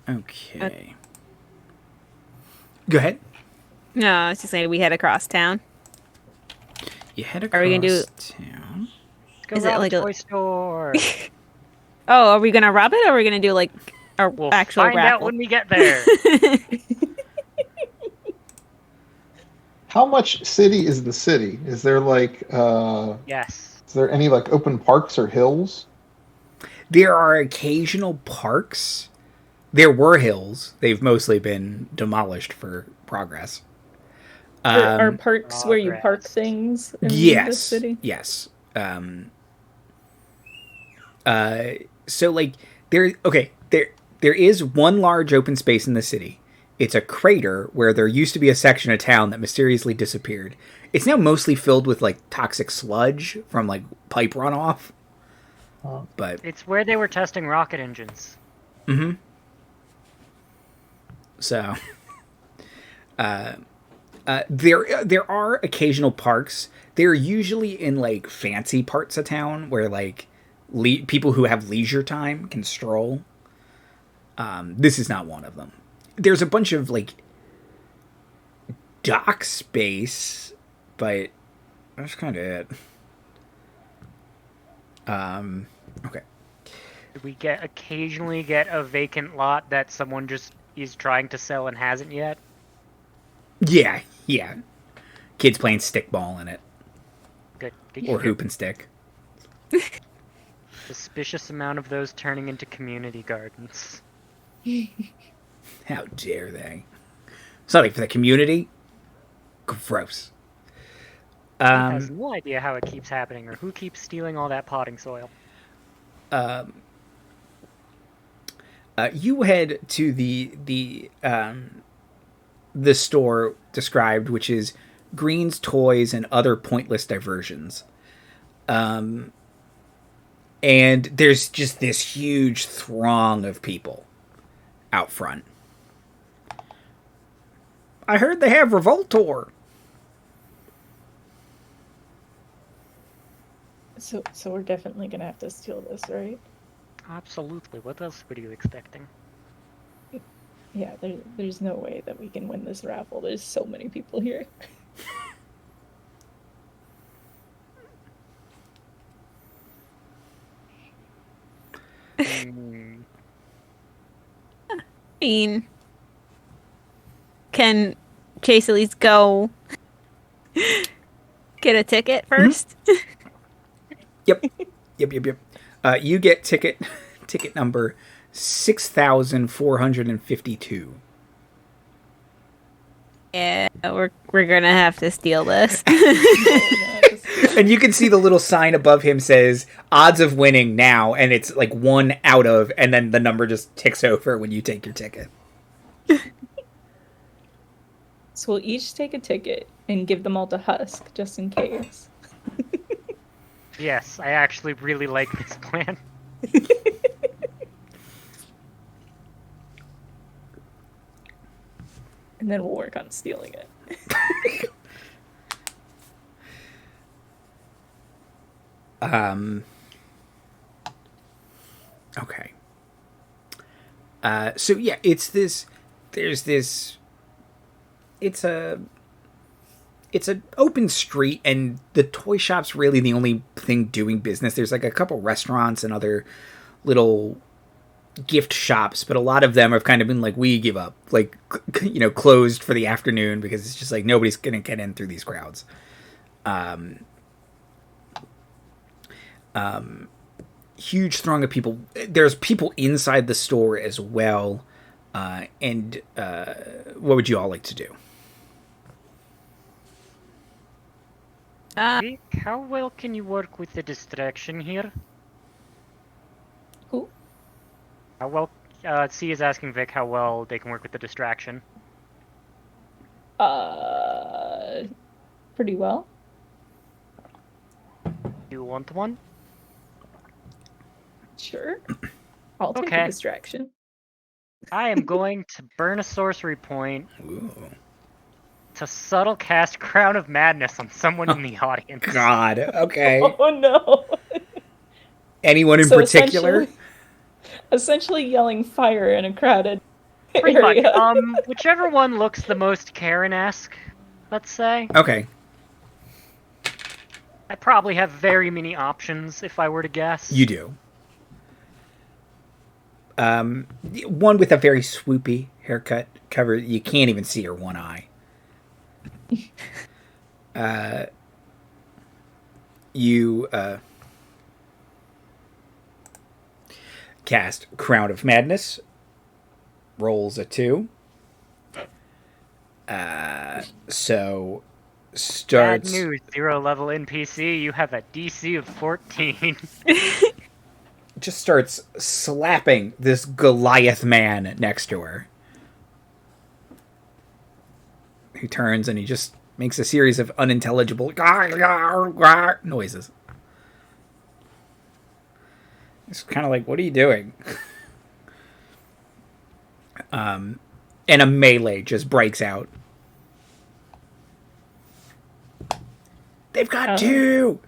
Okay. Go ahead. No, I was just saying we head across town. You head across Are we gonna do? town. Go Is it rob like a a- toy store. Oh, are we gonna rob it, or are we gonna do like our We'll actual find out raffle? when we get there. How much city is the city? Is there like Yes. is there any like open parks or hills? There are occasional parks. There were hills. They've mostly been demolished for progress. Are parks where you park progress. things in Yes. the city? Yes. So like there is one large open space in the city. It's a crater where there used to be a section of town that mysteriously disappeared. It's now mostly filled with like toxic sludge from like pipe runoff. But It's where they were testing rocket engines. so there are occasional parks. They're usually in like fancy parts of town where like people who have leisure time can stroll. This is not one of them. There's a bunch of like dock space, but that's kind of it. Okay. Do we occasionally get a vacant lot that someone just is trying to sell and hasn't yet? Yeah. Kids playing stickball in it. Good. Or hoop and stick. Suspicious amount of those turning into community gardens. How dare they? Something for the community? Gross. He has no idea how it keeps happening or who keeps stealing all that potting soil. You head to the store described, which is Greene's Toys and Other Pointless Diversions. And there's just this huge throng of people out front. I heard they have Revoltor. So we're definitely gonna have to steal this, right? Absolutely. What else were you expecting? Yeah, there's no way that we can win this raffle. There's so many people here. I mean, can Chase at least go get a ticket first? Yep. You get ticket number 6,452. Yeah, we're gonna have to steal this. And you can see the little sign above him says odds of winning now, and it's like 1 out of, and then the number just ticks over when you take your ticket. So we'll each take a ticket and give them all to Husk, just in case. Yes, I actually really like this plan. And then we'll work on stealing it. Okay. So yeah, it's an open street, and the toy shop's really the only thing doing business. There's like a couple restaurants and other little gift shops, but a lot of them have kind of been like, we give up, like, closed for the afternoon because it's just like nobody's gonna get in through these crowds. huge throng of people. There's people inside the store as well. And what would you all like to do? Vic, how well can you work with the distraction here? Who? How well? C is asking Vic how well they can work with the distraction. Pretty well. You want one? Sure. I'll take Okay. a distraction. I am going to burn a sorcery point Ooh. to subtle cast Crown of Madness on someone in the audience. God. Okay. Oh no. Anyone in So particular? Essentially yelling fire in a crowded Pretty much. area. Whichever one looks the most Karen-esque, let's say. Okay. I probably have very many options if I were to guess. You do. One with a very swoopy haircut cover. You can't even see her one eye. You cast Crown of Madness. Rolls a 2. So starts. Bad news, 0 level NPC. You have a DC of 14. Just starts slapping this Goliath man next to her. Who turns and he just makes a series of unintelligible noises. It's kind of like, what are you doing? And a melee just breaks out. They've got 2!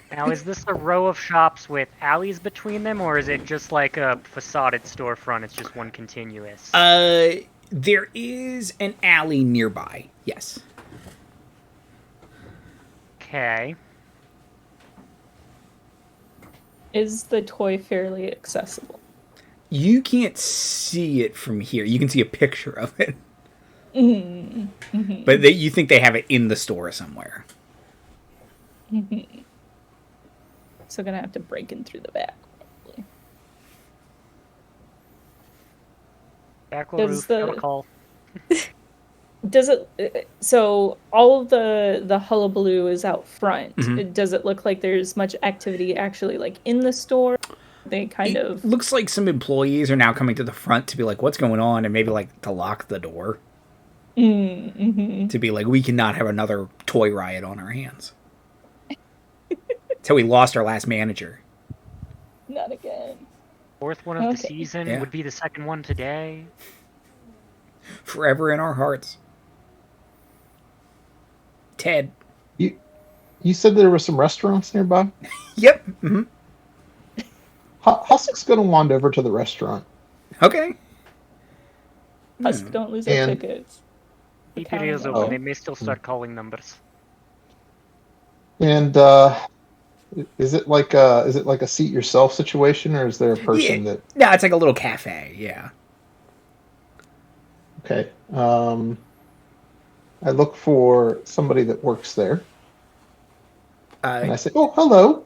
Now, is this a row of shops with alleys between them, or is it just like a facaded storefront? It's just one continuous. There is an alley nearby. Yes. Okay. Is the toy fairly accessible? You can't see it from here. You can see a picture of it. Mm-hmm. But you think they have it in the store somewhere. Mm-hmm. So gonna have to break in through the back, probably. Back will roof, got a call. Does it? So all of the hullabaloo is out front. Mm-hmm. Does it look like there's much activity actually, like in the store? They kind of looks like some employees are now coming to the front to be like, "What's going on?" and maybe like to lock the door. Mm-hmm. To be like, we cannot have another toy riot on our hands. That's how we lost our last manager. Not again. Fourth one of the season would be the second one today. Forever in our hearts. Ted. You said there were some restaurants nearby? Yep. Mm-hmm. Husk's going to wander over to the restaurant. Okay. Husk, don't lose our tickets. Keep your ears open. They may still start calling numbers. And is it like a seat yourself situation, or is there a person that? No, it's like a little cafe. Yeah. Okay. I look for somebody that works there, and I say, "Oh, hello.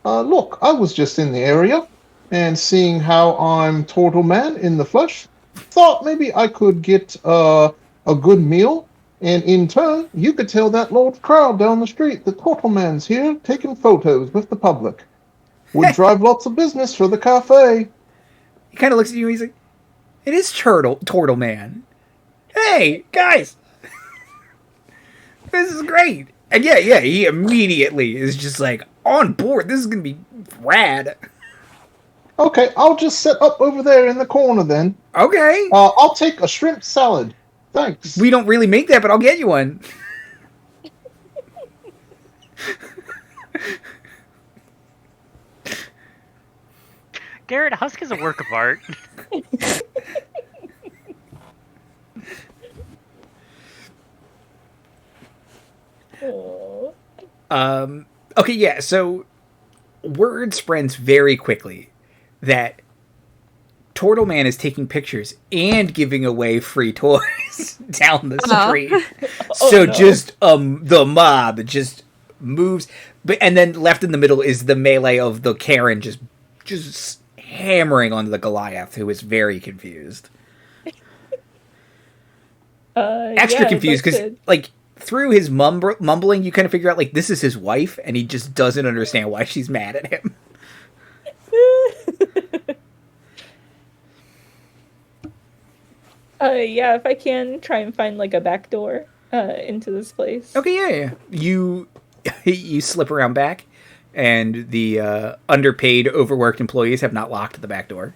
Look, I was just in the area, and seeing how I'm Turtle Man in the flesh, thought maybe I could get a good meal, and in turn, you could tell that large crowd down the street that Turtle Man's here taking photos with the public. Would drive lots of business for the cafe." He kind of looks at you and he's like, "It is Turtle Man. Hey, guys. This is great." And yeah, he immediately is just like, on board. This is going to be rad. Okay, I'll just sit up over there in the corner then. Okay. I'll take a shrimp salad. Thanks. We don't really make that, but I'll get you one. Garrett, Husk is a work of art. Okay, yeah, so word spreads very quickly that Turtle Man is taking pictures and giving away free toys down the street. So just the mob just moves, and then left in the middle is the melee of the Karen just hammering onto the Goliath, who is very confused. Extra confused because like through his mumbling, you kind of figure out like this is his wife, and he just doesn't understand why she's mad at him. Yeah, if I can try and find like a back door into this place. Okay, yeah. You slip around back, and the underpaid, overworked employees have not locked the back door.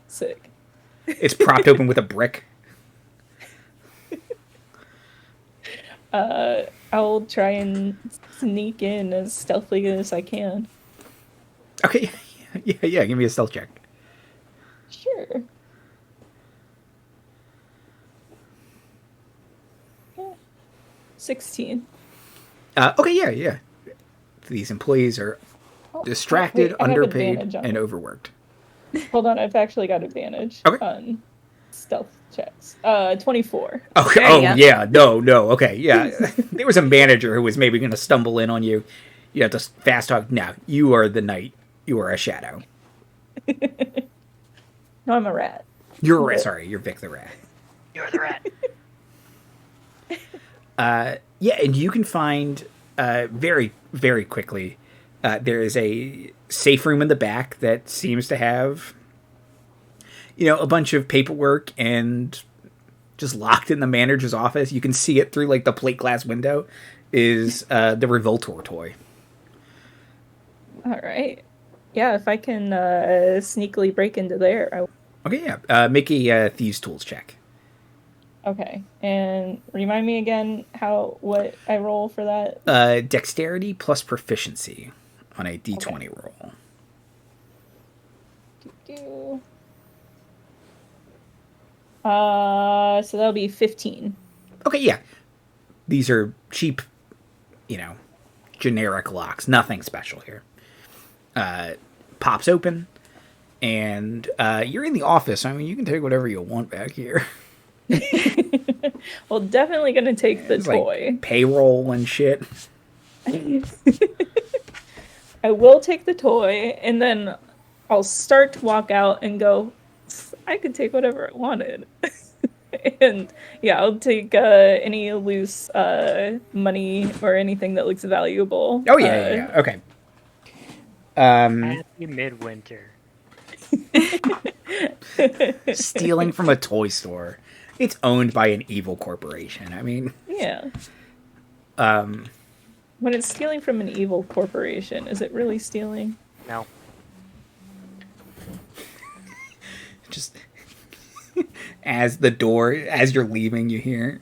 Sick. It's propped open with a brick. I'll try and sneak in as stealthily as I can. Okay, yeah. Give me a stealth check. Sure. 16. Okay, yeah. These employees are distracted, underpaid, and overworked. Hold on, I've actually got advantage on stealth checks. 24. Okay. Yeah. No. Okay. Yeah. There was a manager who was maybe going to stumble in on you. You have to fast talk. No, you are the knight. You are a shadow. No, I'm a rat. You're a rat. Sorry, you're Vic the Rat. You're the rat. Yeah, and you can find very, very quickly. There is a safe room in the back that seems to have, a bunch of paperwork and just locked in the manager's office. You can see it through like the plate glass window. Is the Revoltor toy? All right. Yeah, if I can sneakily break into there. Okay, yeah. Make a thieves' tools check. Okay, and remind me again what I roll for that. Dexterity plus proficiency on a D20 roll. So that'll be 15. Okay, yeah. These are cheap, generic locks. Nothing special here. Pops open, and you're in the office. I mean, you can take whatever you want back here. Well, definitely gonna take the toy. Like payroll and shit. I will take the toy, and then I'll start to walk out and go, I could take whatever I wanted. And yeah, I'll take any loose money or anything that looks valuable. Oh yeah. Okay. Happy Midwinter. Stealing from a toy store. It's owned by an evil corporation. I mean, yeah. When it's stealing from an evil corporation, is it really stealing? No. Just as you're leaving, you hear,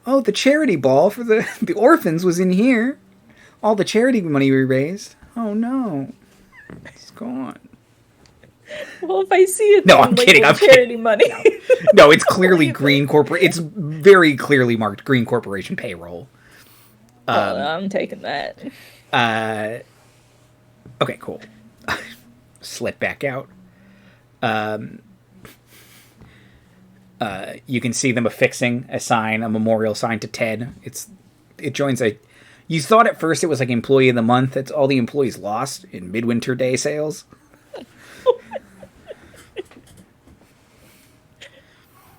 "Oh, the charity ball for the orphans was in here. All the charity money we raised. Oh no, it's gone." Well, if I see it, no, I'm kidding. I'm charity kidding. money. No, it's clearly Greene Corporation. It's very clearly marked Greene Corporation payroll. I'm taking that. Okay, cool. Slip back out. You can see them affixing a memorial sign to Ted. It joins a. You thought at first it was like employee of the month. It's all the employees lost in Midwinter Day sales.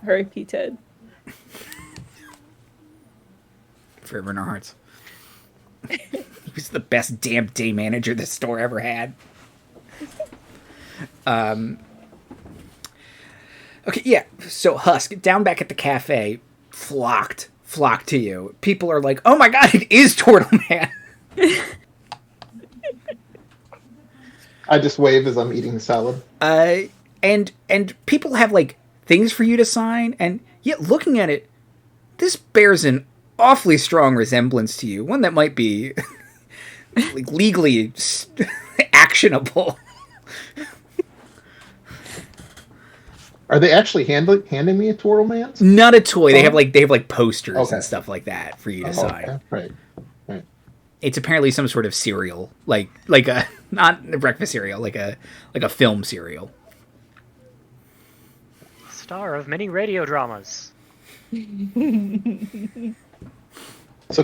R.I.P. Ted. Forever in our hearts. He was the best damn day manager this store ever had. Okay, yeah. So Husk, down back at the cafe, flocked to you. People are like, "Oh my god, it is Turtle Man!" I just wave as I'm eating the salad. And people have like things for you to sign, and yet looking at it, this bears an awfully strong resemblance to you. One that might be like legally actionable. Are they actually handing me a Turtle Man? Not a toy. They have like posters and stuff like that for you to sign. Okay. Right. It's apparently some sort of cereal, like a not a breakfast cereal, like a film cereal. Star of many radio dramas. So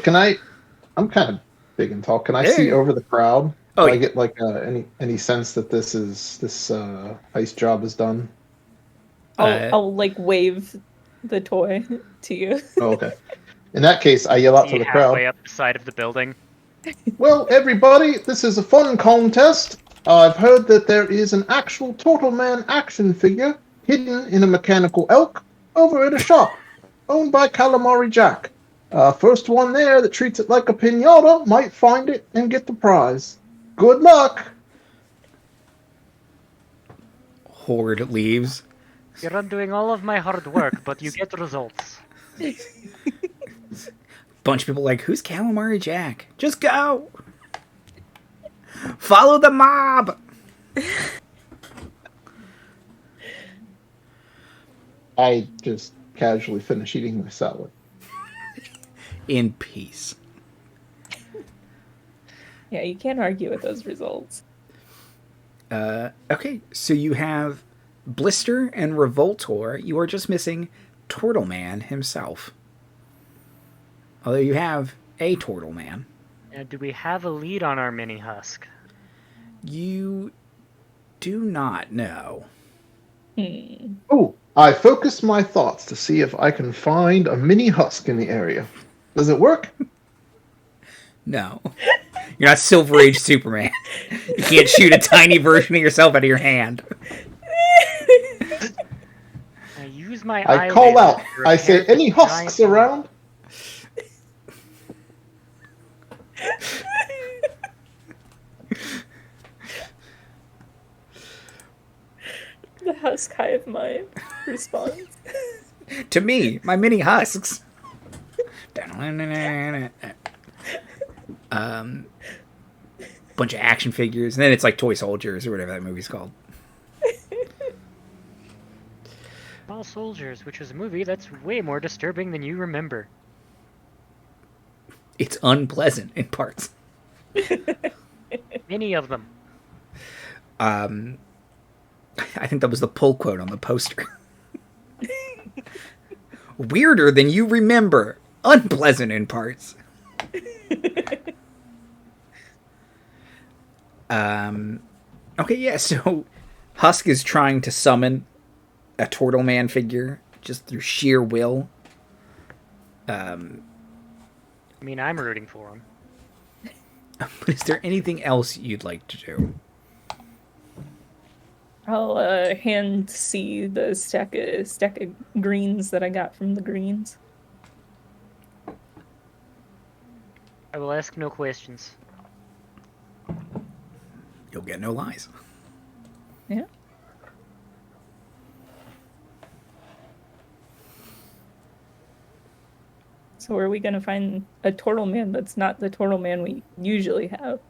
I'm kind of big and tall. Can I see over the crowd? Oh, Do I get like any sense that this heist job is done? I'll like wave the toy to you. Oh, okay. In that case, I yell out to the crowd. Halfway up the side of the building. Well, everybody, this is a fun contest. I've heard that there is an actual Turtle Man action figure hidden in a mechanical elk over at a shop owned by Calamari Jack. First one there that treats it like a piñata might find it and get the prize. Good luck! Horde leaves. You're undoing all of my hard work, but you get results. Bunch of people like, who's Calamari Jack? Just go! Follow the mob! I just casually finish eating my salad. In peace. Yeah, you can't argue with those results. Okay, so you have Blister and Revoltor. You are just missing Turtle Man himself. Although you have a Turtle Man. Do we have a lead on our mini husk? You do not know. Oh, I focus my thoughts to see if I can find a mini husk in the area. Does it work? No. You're not Silver Age Superman. You can't shoot a tiny version of yourself out of your hand. I use my I call out. I say, any husks around? The husk hive mind responds. To me, my mini husks. Bunch of action figures, and then it's like Toy Soldiers or whatever that movie's called. All Soldiers, which was a movie that's way more disturbing than you remember. It's unpleasant in parts. Many of them. I think that was the pull quote on the poster. Weirder than you remember. Unpleasant in parts. Okay, yeah, so Husk is trying to summon a Turtle Man figure just through sheer will. I mean, I'm rooting for him. But is there anything else you'd like to do? I'll hand see the stack of greens that I got from the greens. I will ask no questions. You'll get no lies. Yeah. So where are we going to find a Turtle Man that's not the Turtle Man we usually have?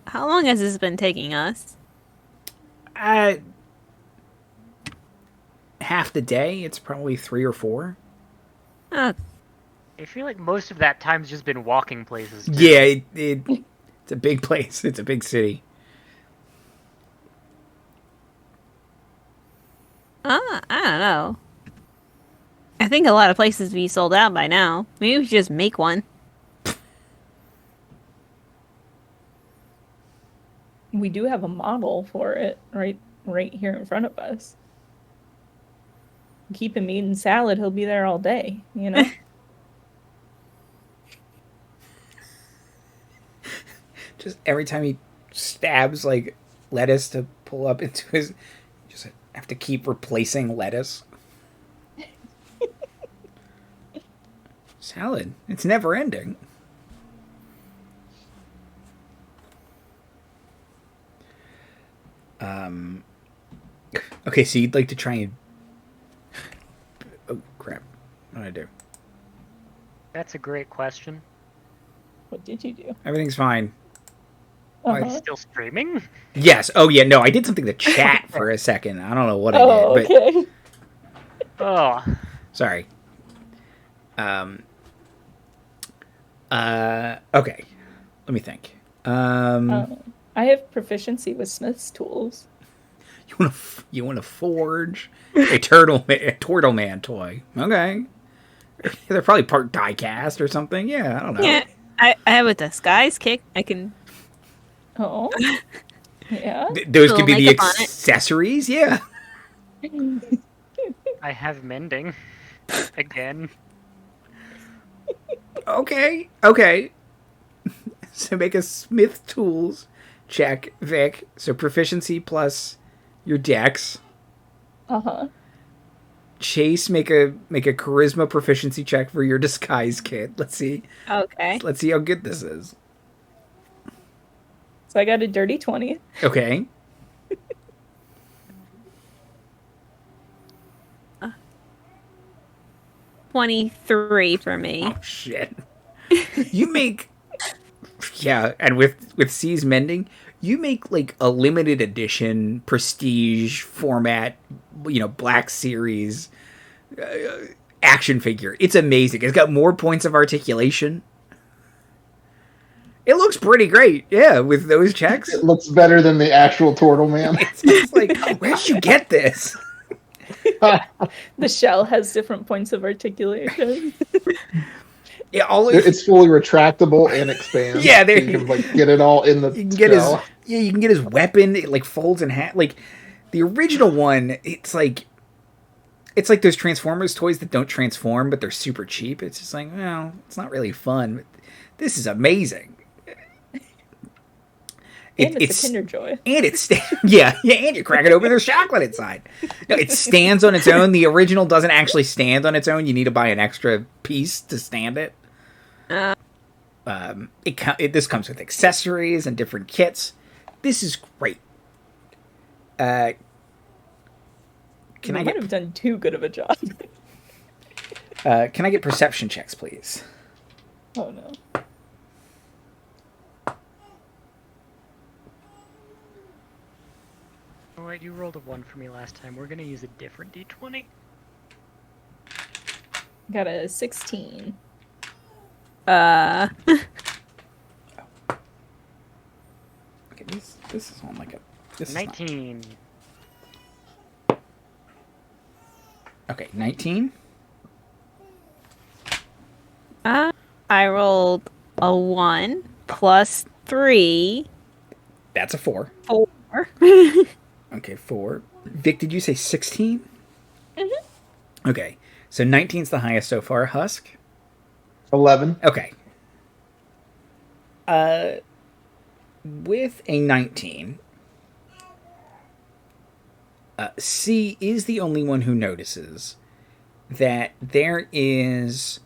How long has this been taking us? Half the day. It's probably 3 or 4. Oh, I feel like most of that time's just been walking places. Too. Yeah, it's a big place. It's a big city. I don't know. I think a lot of places be sold out by now. Maybe we should just make one. We do have a model for it right here in front of us. Keep him eating salad, he'll be there all day, you know? Just every time he stabs like lettuce to pull up into his, you just have to keep replacing lettuce. Salad. It's never ending. Okay, so you'd like to try and... Oh, crap. What did I do? That's a great question. What did you do? Everything's fine. Still streaming? Yes. Oh, yeah, no, I did something to chat for a second. I don't know what I did, but... Okay. Oh. Sorry. Okay. Let me think. I have proficiency with Smith's tools. You want to forge a turtle man toy? Okay. They're probably part die-cast or something. Yeah, I don't know. Yeah, I have a disguise kick. I can. Oh. Yeah. Those could Little be the makeup on it. accessories. Yeah. I have mending. Again. Okay. So make a Smith Tools check, Vic. So proficiency plus your dex. Uh-huh. Chase, make a charisma proficiency check for your disguise kit. Let's see. Okay. Let's see how good this is. So I got a dirty 20. Okay. 23 for me. Oh shit. You make and with C's mending, you make like a limited edition prestige format, Black Series action figure. It's amazing. It's got more points of articulation. It looks pretty great. Yeah, with those checks. It looks better than the actual Turtle Man. It's just like, where'd you get this? The shell has different points of articulation. Yeah, it's fully retractable and expands. Yeah, there you can get it all in the. You can get you can get his weapon. It like folds in half. Like the original one, it's like those Transformers toys that don't transform, but they're super cheap. It's just like, well, it's not really fun. But this is amazing. It's a Kinder Joy. And it's and you're cracking open there's chocolate inside. No, it stands on its own. The original doesn't actually stand on its own. You need to buy an extra piece to stand it. This comes with accessories and different kits. This is great. I might have done too good of a job. Can I get perception checks, please? Oh no. Alright, you rolled a 1 for me last time. We're gonna use a different d20. Got a 16. Okay, this is on like a... This 19. Okay, 19. I rolled a 1 plus 3. That's a 4. 4. Okay, 4. Vic, did you say 16? Mm-hmm. Okay, so 19's the highest so far. Husk? 11. Okay. With a 19, C is the only one who notices that there is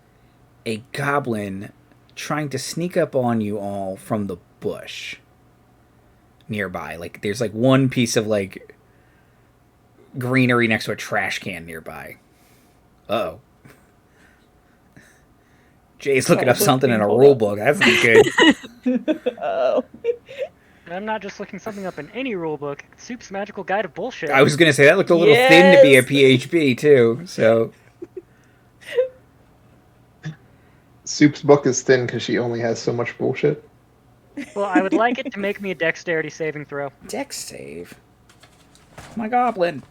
a goblin trying to sneak up on you all from the bush nearby. Like, there's like one piece of like greenery next to a trash can nearby. Uh-oh. Jay's looking up something in a rule book. That's not good. Oh. I'm not just looking something up in any rule book. Soup's Magical Guide of Bullshit. I was going to say, that looked a little thin to be a PHB, too. So, Soup's book is thin because she only has so much bullshit. Well, I would like it to make me a dexterity saving throw. Dex save. My goblin.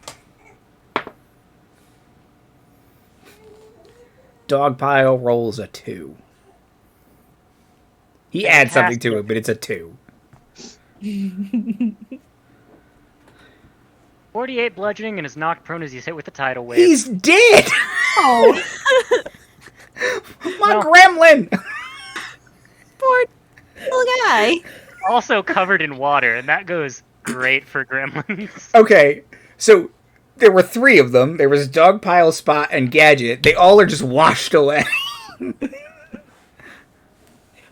Dogpile rolls a 2. He adds something to it, but it's a 2. 48 bludgeoning and is knocked prone as he's hit with the tidal wave. He's dead! Oh. My gremlin! Poor little guy. Also covered in water, and that goes great for gremlins. Okay, so there were 3 of them. There was Dogpile, Spot, and Gadget. They all are just washed away.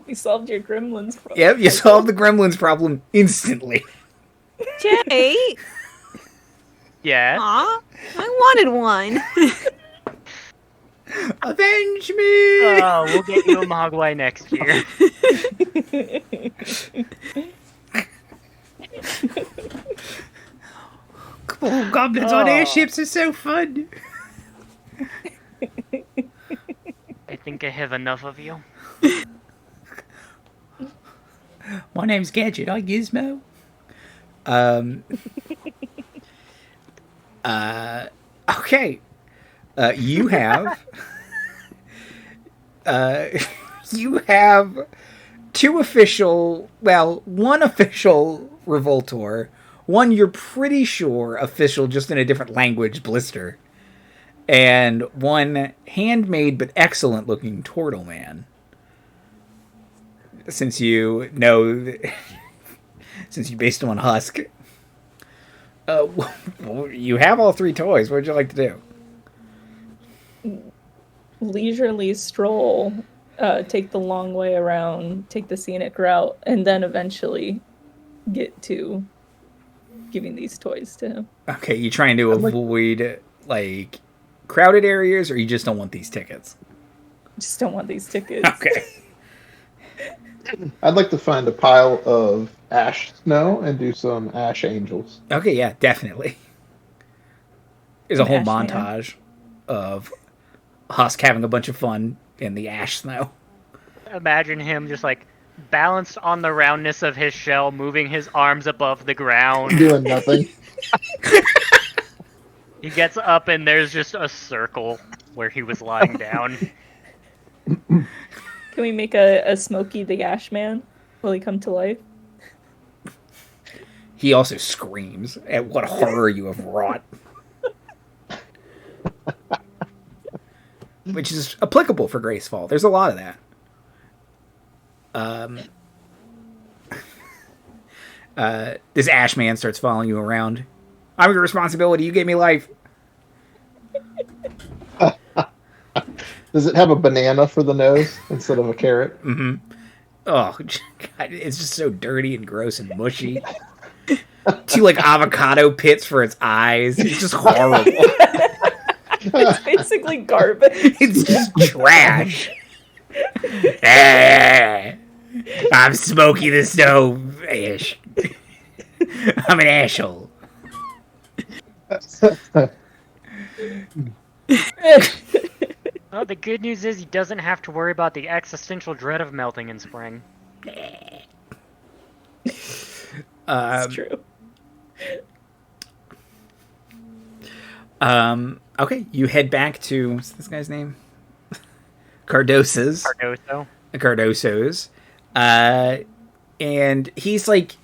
We solved your gremlins problem. Yep, you solved the gremlins problem instantly. Jay. Yeah. Aw, I wanted one. Avenge me! Oh, we'll get you a Mogwai next year. Oh, goblins on airships are so fun. I think I have enough of you. My name's Gadget. I Gizmo. Okay. You have you have one official Revoltor, one you're pretty sure official just in a different language blister, and one handmade but excellent looking turtle man. Since you know, since you based them on Husk, you have all three toys. What would you like to do? Leisurely stroll, take the long way around, take the scenic route, and then eventually get to giving these toys to him. Okay, you trying to avoid like crowded areas, or you just don't want these tickets? Just don't want these tickets. Okay. I'd like to find a pile of ash snow and do some ash angels. Okay, yeah, definitely. There's a whole Ash man. montage of Husk having a bunch of fun in the ash snow. Imagine him just like balanced on the roundness of his shell, moving his arms above the ground. Doing nothing. He gets up and there's just a circle where he was lying down. Can we make a Smokey the Ash Man? Will he come to life? He also screams at what horror you have wrought. Which is applicable for Gracefall. There's a lot of that. This Ash Man starts following you around. I'm your responsibility. You gave me life. Does it have a banana for the nose instead of a carrot? Mm-hmm. Oh, God, it's just so dirty and gross and mushy. Two like avocado pits for its eyes. It's just horrible. It's basically garbage. It's just trash. I'm Smokey the Snow Ash. I'm an asshole. Well, the good news is he doesn't have to worry about the existential dread of melting in spring. It's true. Okay, you head back to, what's this guy's name? Cardoso's. Cardoso's. And he's like,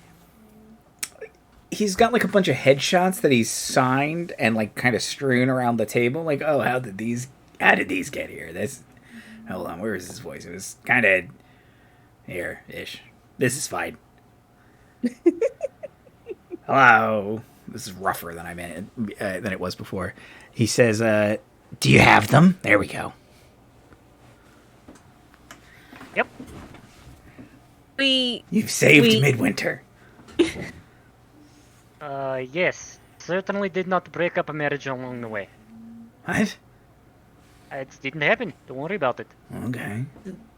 he's got like a bunch of headshots that he's signed and like kind of strewn around the table. Like, oh, how did these get here? Hold on, where is his voice? It was kind of here-ish. This is fine. Hello. This is rougher than than it was before. He says, do you have them? There we go. Yep. You've saved Midwinter. Yes. Certainly did not break up a marriage along the way. What? It didn't happen. Don't worry about it. Okay.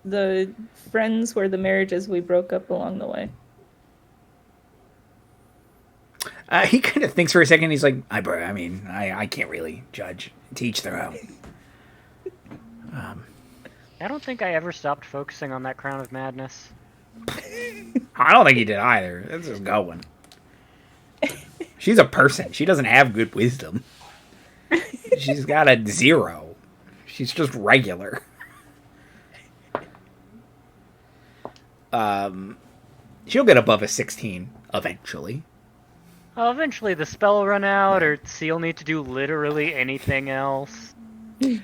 The friends were the marriages we broke up along the way. He kind of thinks for a second. He's like, I can't really judge. To each their own. I don't think I ever stopped focusing on that crown of madness. I don't think he did either. That's just going. She's a person. She doesn't have good wisdom. She's got a 0. She's just regular. She'll get above a 16 eventually. Eventually the spell will run out, or Seal need to do literally anything else. The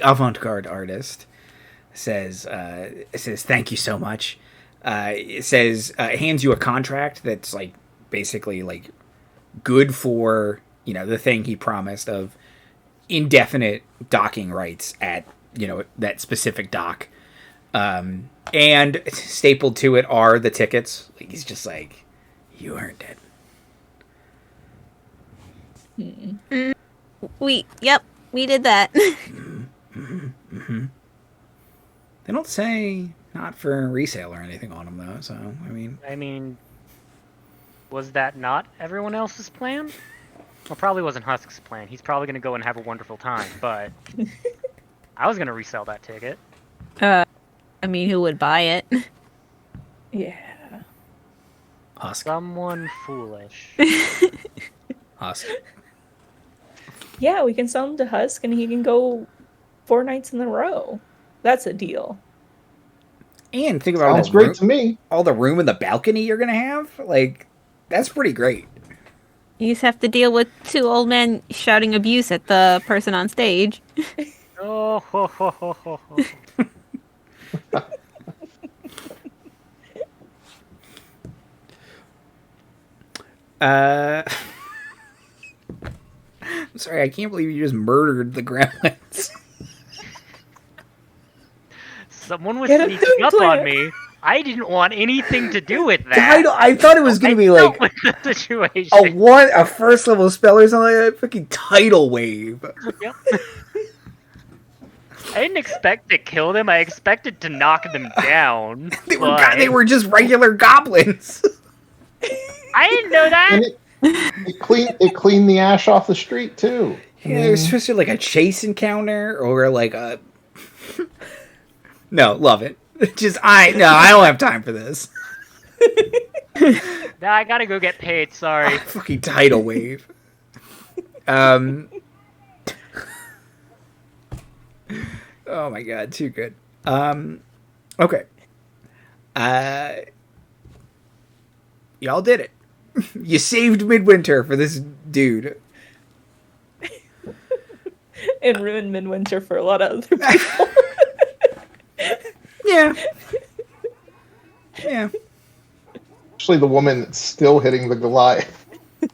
avant-garde artist says thank you so much. It says hands you a contract that's like basically like good for the thing he promised of indefinite docking rights at that specific dock, and stapled to it are the tickets. Like he's just like, you earned it. We did that. They don't say not for resale or anything on them though, so I mean, was that not everyone else's plan? Well, probably wasn't Husk's plan. He's probably going to go and have a wonderful time, but I was going to resell that ticket. Who would buy it? Yeah. Husk. Someone foolish. Husk. Yeah, we can sell him to Husk, and he can go 4 nights in a row. That's a deal. And think about Sounds great to me. all the room in the balcony you're gonna have. Like, that's pretty great. You just have to deal with 2 old men shouting abuse at the person on stage. Oh, ho, ho, ho, ho, ho. I'm sorry, I can't believe you just murdered the gremlins. Someone was Get a sneaking good up plan. on me. I didn't want anything to do with that. I thought it was gonna be like with the situation. a first level spell or something like that. Fucking tidal wave. Yep. I didn't expect to kill them. I expected to knock them down. They were just regular goblins. I didn't know that. And it cleaned the ash off the street too. Yeah, it was supposed to be like a chase encounter or like a. No, love it. I don't have time for this. Nah, I gotta go get paid. Sorry. Fucking tidal wave. Oh my god, too good. Okay. Y'all did it. You saved Midwinter for this dude. And ruined Midwinter for a lot of other people. Yeah. Yeah. Especially the woman that's still hitting the Goliath. I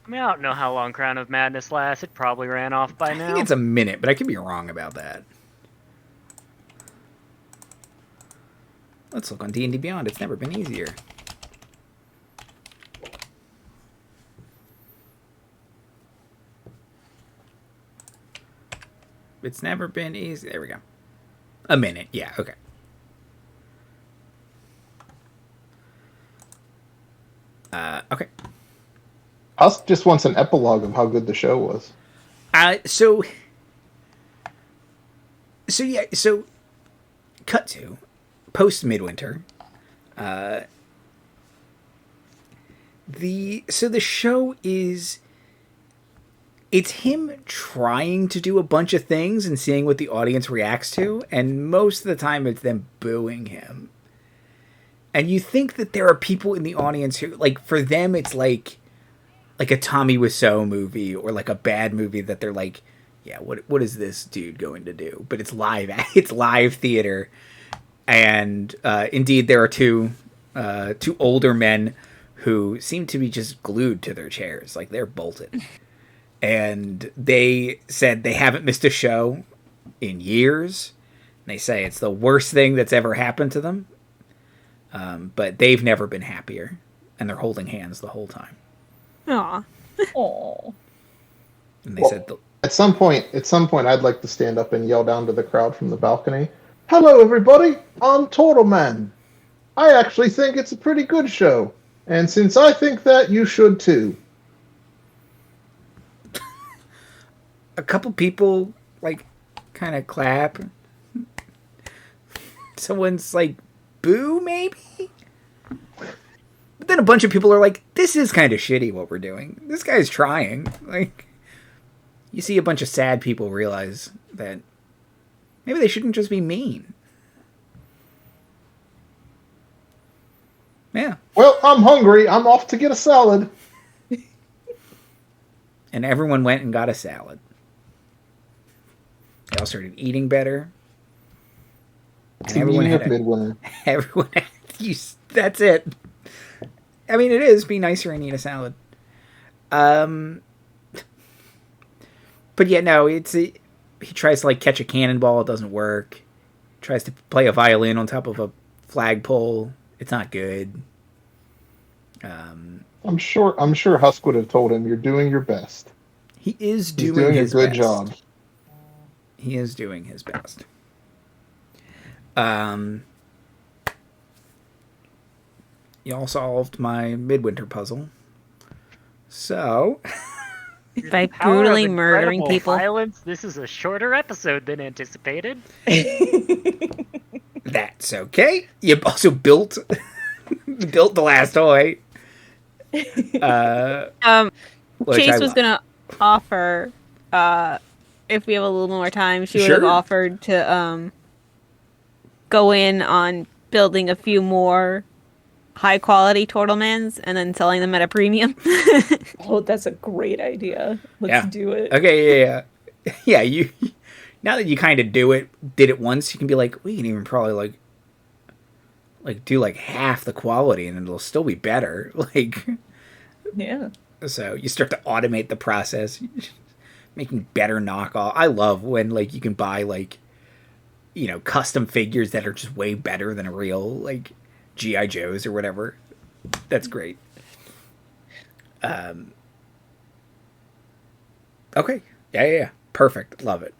mean, I don't know how long Crown of Madness lasts. It probably ran off by I now. think it's a minute, but I could be wrong about that. Let's look on D&D Beyond. It's never been easier. It's never been easy. There we go. A minute. Yeah, okay. Okay. Husk just wants an epilogue of how good the show was. So cut to post Midwinter. The show is, it's him trying to do a bunch of things and seeing what the audience reacts to, and most of the time it's them booing him. And you think that there are people in the audience who, like, for them it's like a Tommy Wiseau movie or like a bad movie that they're like, yeah, what is this dude going to do? But it's live theater. And indeed there are two older men who seem to be just glued to their chairs, like they're bolted. And they said they haven't missed a show in years. And they say it's the worst thing that's ever happened to them. But they've never been happier. And they're holding hands the whole time. Aw. Aw. And they said... At some point, I'd like to stand up and yell down to the crowd from the balcony, "Hello, everybody! I'm Turtle Man. I actually think it's a pretty good show. And since I think that, you should too." A couple people, like, kind of clap. Someone's like, boo, maybe? But then a bunch of people are like, this is kind of shitty what we're doing. This guy's trying. Like, you see a bunch of sad people realize that maybe they shouldn't just be mean. Yeah. Well, I'm hungry. I'm off to get a salad. And everyone went and got a salad. They all started eating better. And everyone had Midwinter. everyone had, that's it. I mean, it is. Be nicer and eat a salad. But yeah, no, he tries to like catch a cannonball. It doesn't work. He tries to play a violin on top of a flagpole. It's not good. I'm sure Husk would have told him, "You're doing your best." He is He's doing a his good best. job. He is doing his best. Y'all solved my Midwinter puzzle. So... By Power of brutally murdering incredible people. Violence. This is a shorter episode than anticipated. That's okay. You also built Built the last toy. Chase was gonna offer, if we have a little more time, she would have offered to go in on building a few more high quality Turtlemans and then selling them at a premium. Oh, that's a great idea. Let's do it. Okay, yeah. Yeah, you now that you kind of did it once, you can be like, we can even probably like do like half the quality and it'll still be better. Like, yeah. So you start to automate the process, making better knockoff. I love when like you can buy like, custom figures that are just way better than a real like G.I. Joes or whatever. That's great. Okay. Yeah. Perfect. Love it.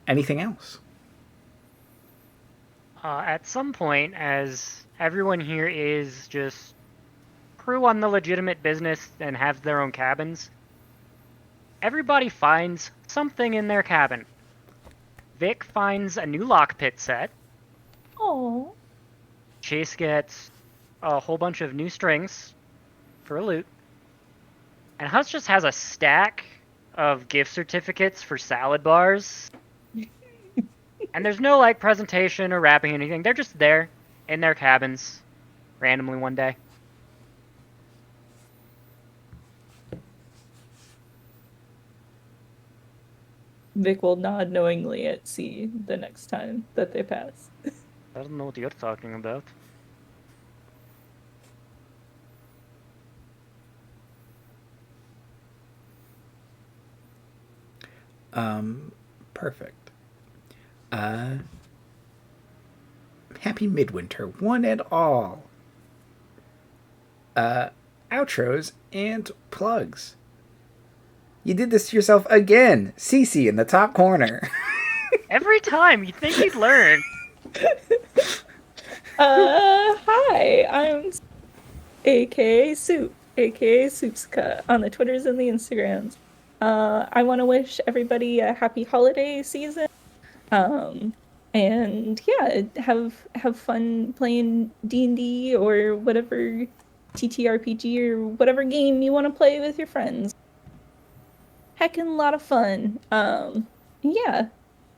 Anything else? At some point, as everyone here is just crew on the legitimate business and have their own cabins, everybody finds something in their cabin. Vic finds a new lockpit set. Oh. Chase gets a whole bunch of new strings for a loot. And Husk just has a stack of gift certificates for salad bars. And there's no, like, presentation or wrapping or anything. They're just there in their cabins randomly one day. Vic will nod knowingly at C the next time that they pass. I don't know what you're talking about. Perfect. Happy Midwinter, one and all. Outros and plugs. You did this to yourself again. Cece in the top corner. Every time, you'd think you'd learn. Hi, I'm aka Soup, aka Soupska on the Twitters and the Instagrams. I want to wish everybody a happy holiday season. And yeah, have fun playing D&D or whatever TTRPG or whatever game you want to play with your friends. Heckin' a lot of fun. Yeah.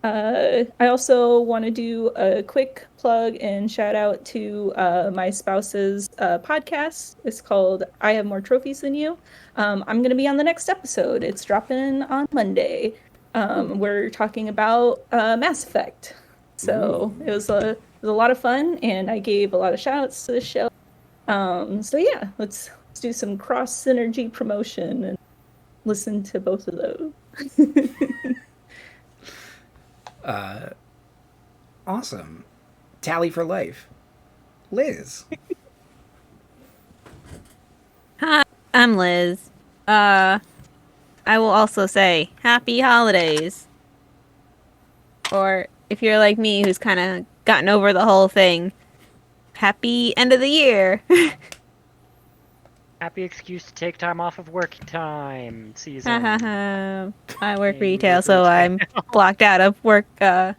I also want to do a quick plug and shout out to my spouse's podcast. It's called I Have More Trophies Than You. I'm going to be on the next episode. It's dropping on Monday. We're talking about Mass Effect. So it was a lot of fun, and I gave a lot of shout outs to the show. So yeah, let's do some cross synergy promotion and listen to both of those. Awesome. Tally for life. Liz. Hi, I'm Liz. I will also say happy holidays. Or if you're like me who's kind of gotten over the whole thing, happy end of the year. Happy excuse to take time off of work time season. I work retail, so I'm blocked out of work. Yeah.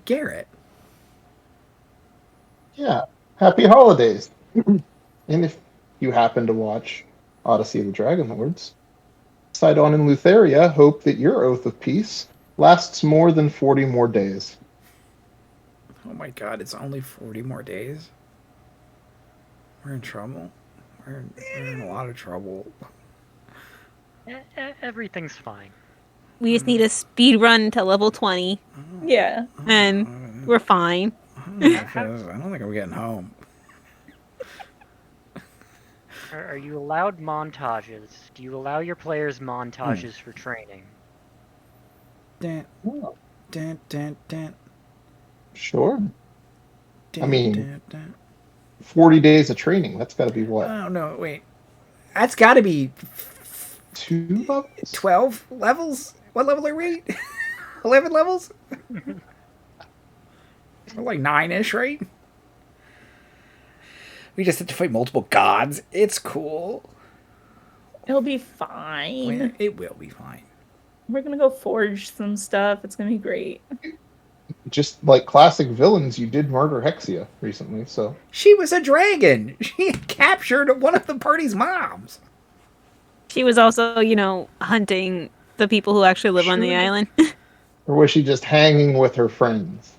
Garrett. Yeah. Happy holidays. And if you happen to watch Odyssey of the Dragon Lords, Sidon and Lutheria hope that your oath of peace lasts more than 40 more days. Oh my god, it's only 40 more days? We're in trouble. We're in a lot of trouble. Everything's fine. We just need a speed run to level 20. Yeah. And we're fine. I don't think I'm getting home. Are you allowed montages? Do you allow your players montages for training? Dun, dun, dun, dun. Sure. Dun, I mean, dun, dun. 40 days of training. That's got to be what? Oh, no, wait. That's got to be 2 levels? 12 levels? What level are we? 11 levels? We're like 9-ish, right? We just have to fight multiple gods. It's cool. It'll be fine. Well, it will be fine. We're gonna go forge some stuff. It's gonna be great. Just like classic villains, you did murder Hexia recently, so... She was a dragon. She captured one of the party's moms. She was also, hunting the people who actually live on the island. Or was she just hanging with her friends?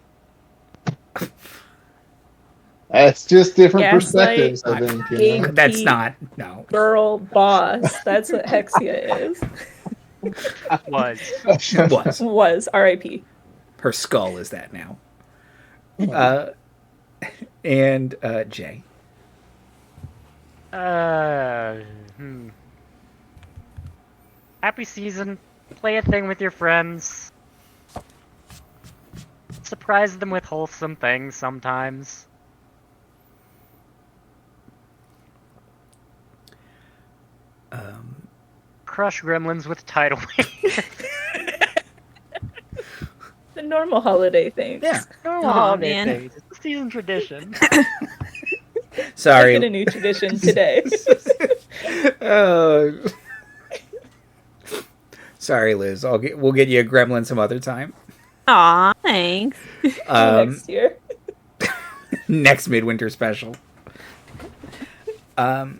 That's just different perspectives, I think. You know? That's not, no. Girl boss. That's what Hexia is. Was. R.I.P. Her skull is that now. And Jay. Happy season. Play a thing with your friends. Surprise them with wholesome things sometimes. Crush gremlins with tidal wave. The normal holiday things. Yeah. Normal holiday things. It's a season tradition. Sorry. Making a new tradition today. Sorry, Liz. We'll get you a gremlin some other time. Aw, thanks. Next year. Next Midwinter special. Hi,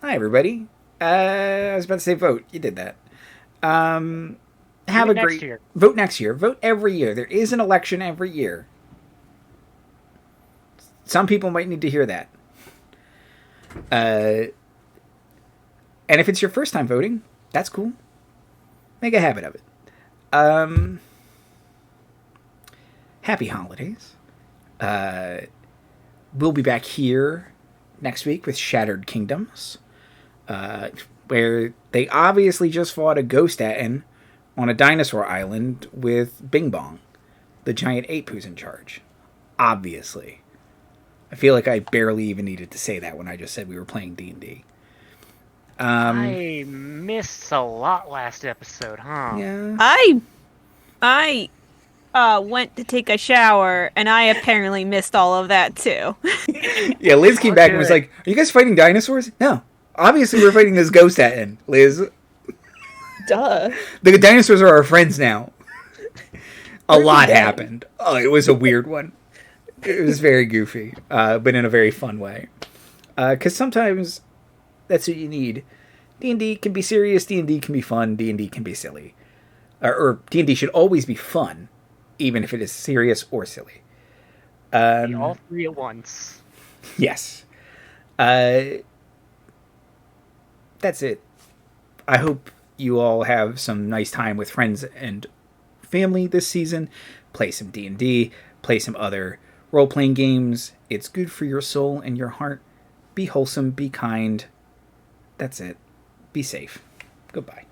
everybody. I was about to say vote. You did that. Have a great year. Vote next year. Vote every year. There is an election every year. Some people might need to hear that. And if it's your first time voting, that's cool. Make a habit of it. Happy holidays. We'll be back here next week with Shattered Kingdoms, where they obviously just fought a ghost Atten on a dinosaur island with Bing Bong, the giant ape who's in charge. Obviously. I feel like I barely even needed to say that when I just said we were playing D&D. I missed a lot last episode, huh? Yeah. I went to take a shower, and I apparently missed all of that, too. Yeah, Liz came back and was like, are you guys fighting dinosaurs? No. Obviously we're fighting this ghost Atten, Liz. Duh. The dinosaurs are our friends now. A lot happened. Oh, it was a weird one. It was very goofy, but in a very fun way. Because sometimes that's what you need. D&D can be serious, D&D can be fun, D&D can be silly. Or D&D should always be fun, even if it is serious or silly. All three at once. Yes. That's it. I hope you all have some nice time with friends and family this season. Play some D&D, play some other role-playing games. It's good for your soul and your heart. Be wholesome, be kind. That's it. Be safe. Goodbye.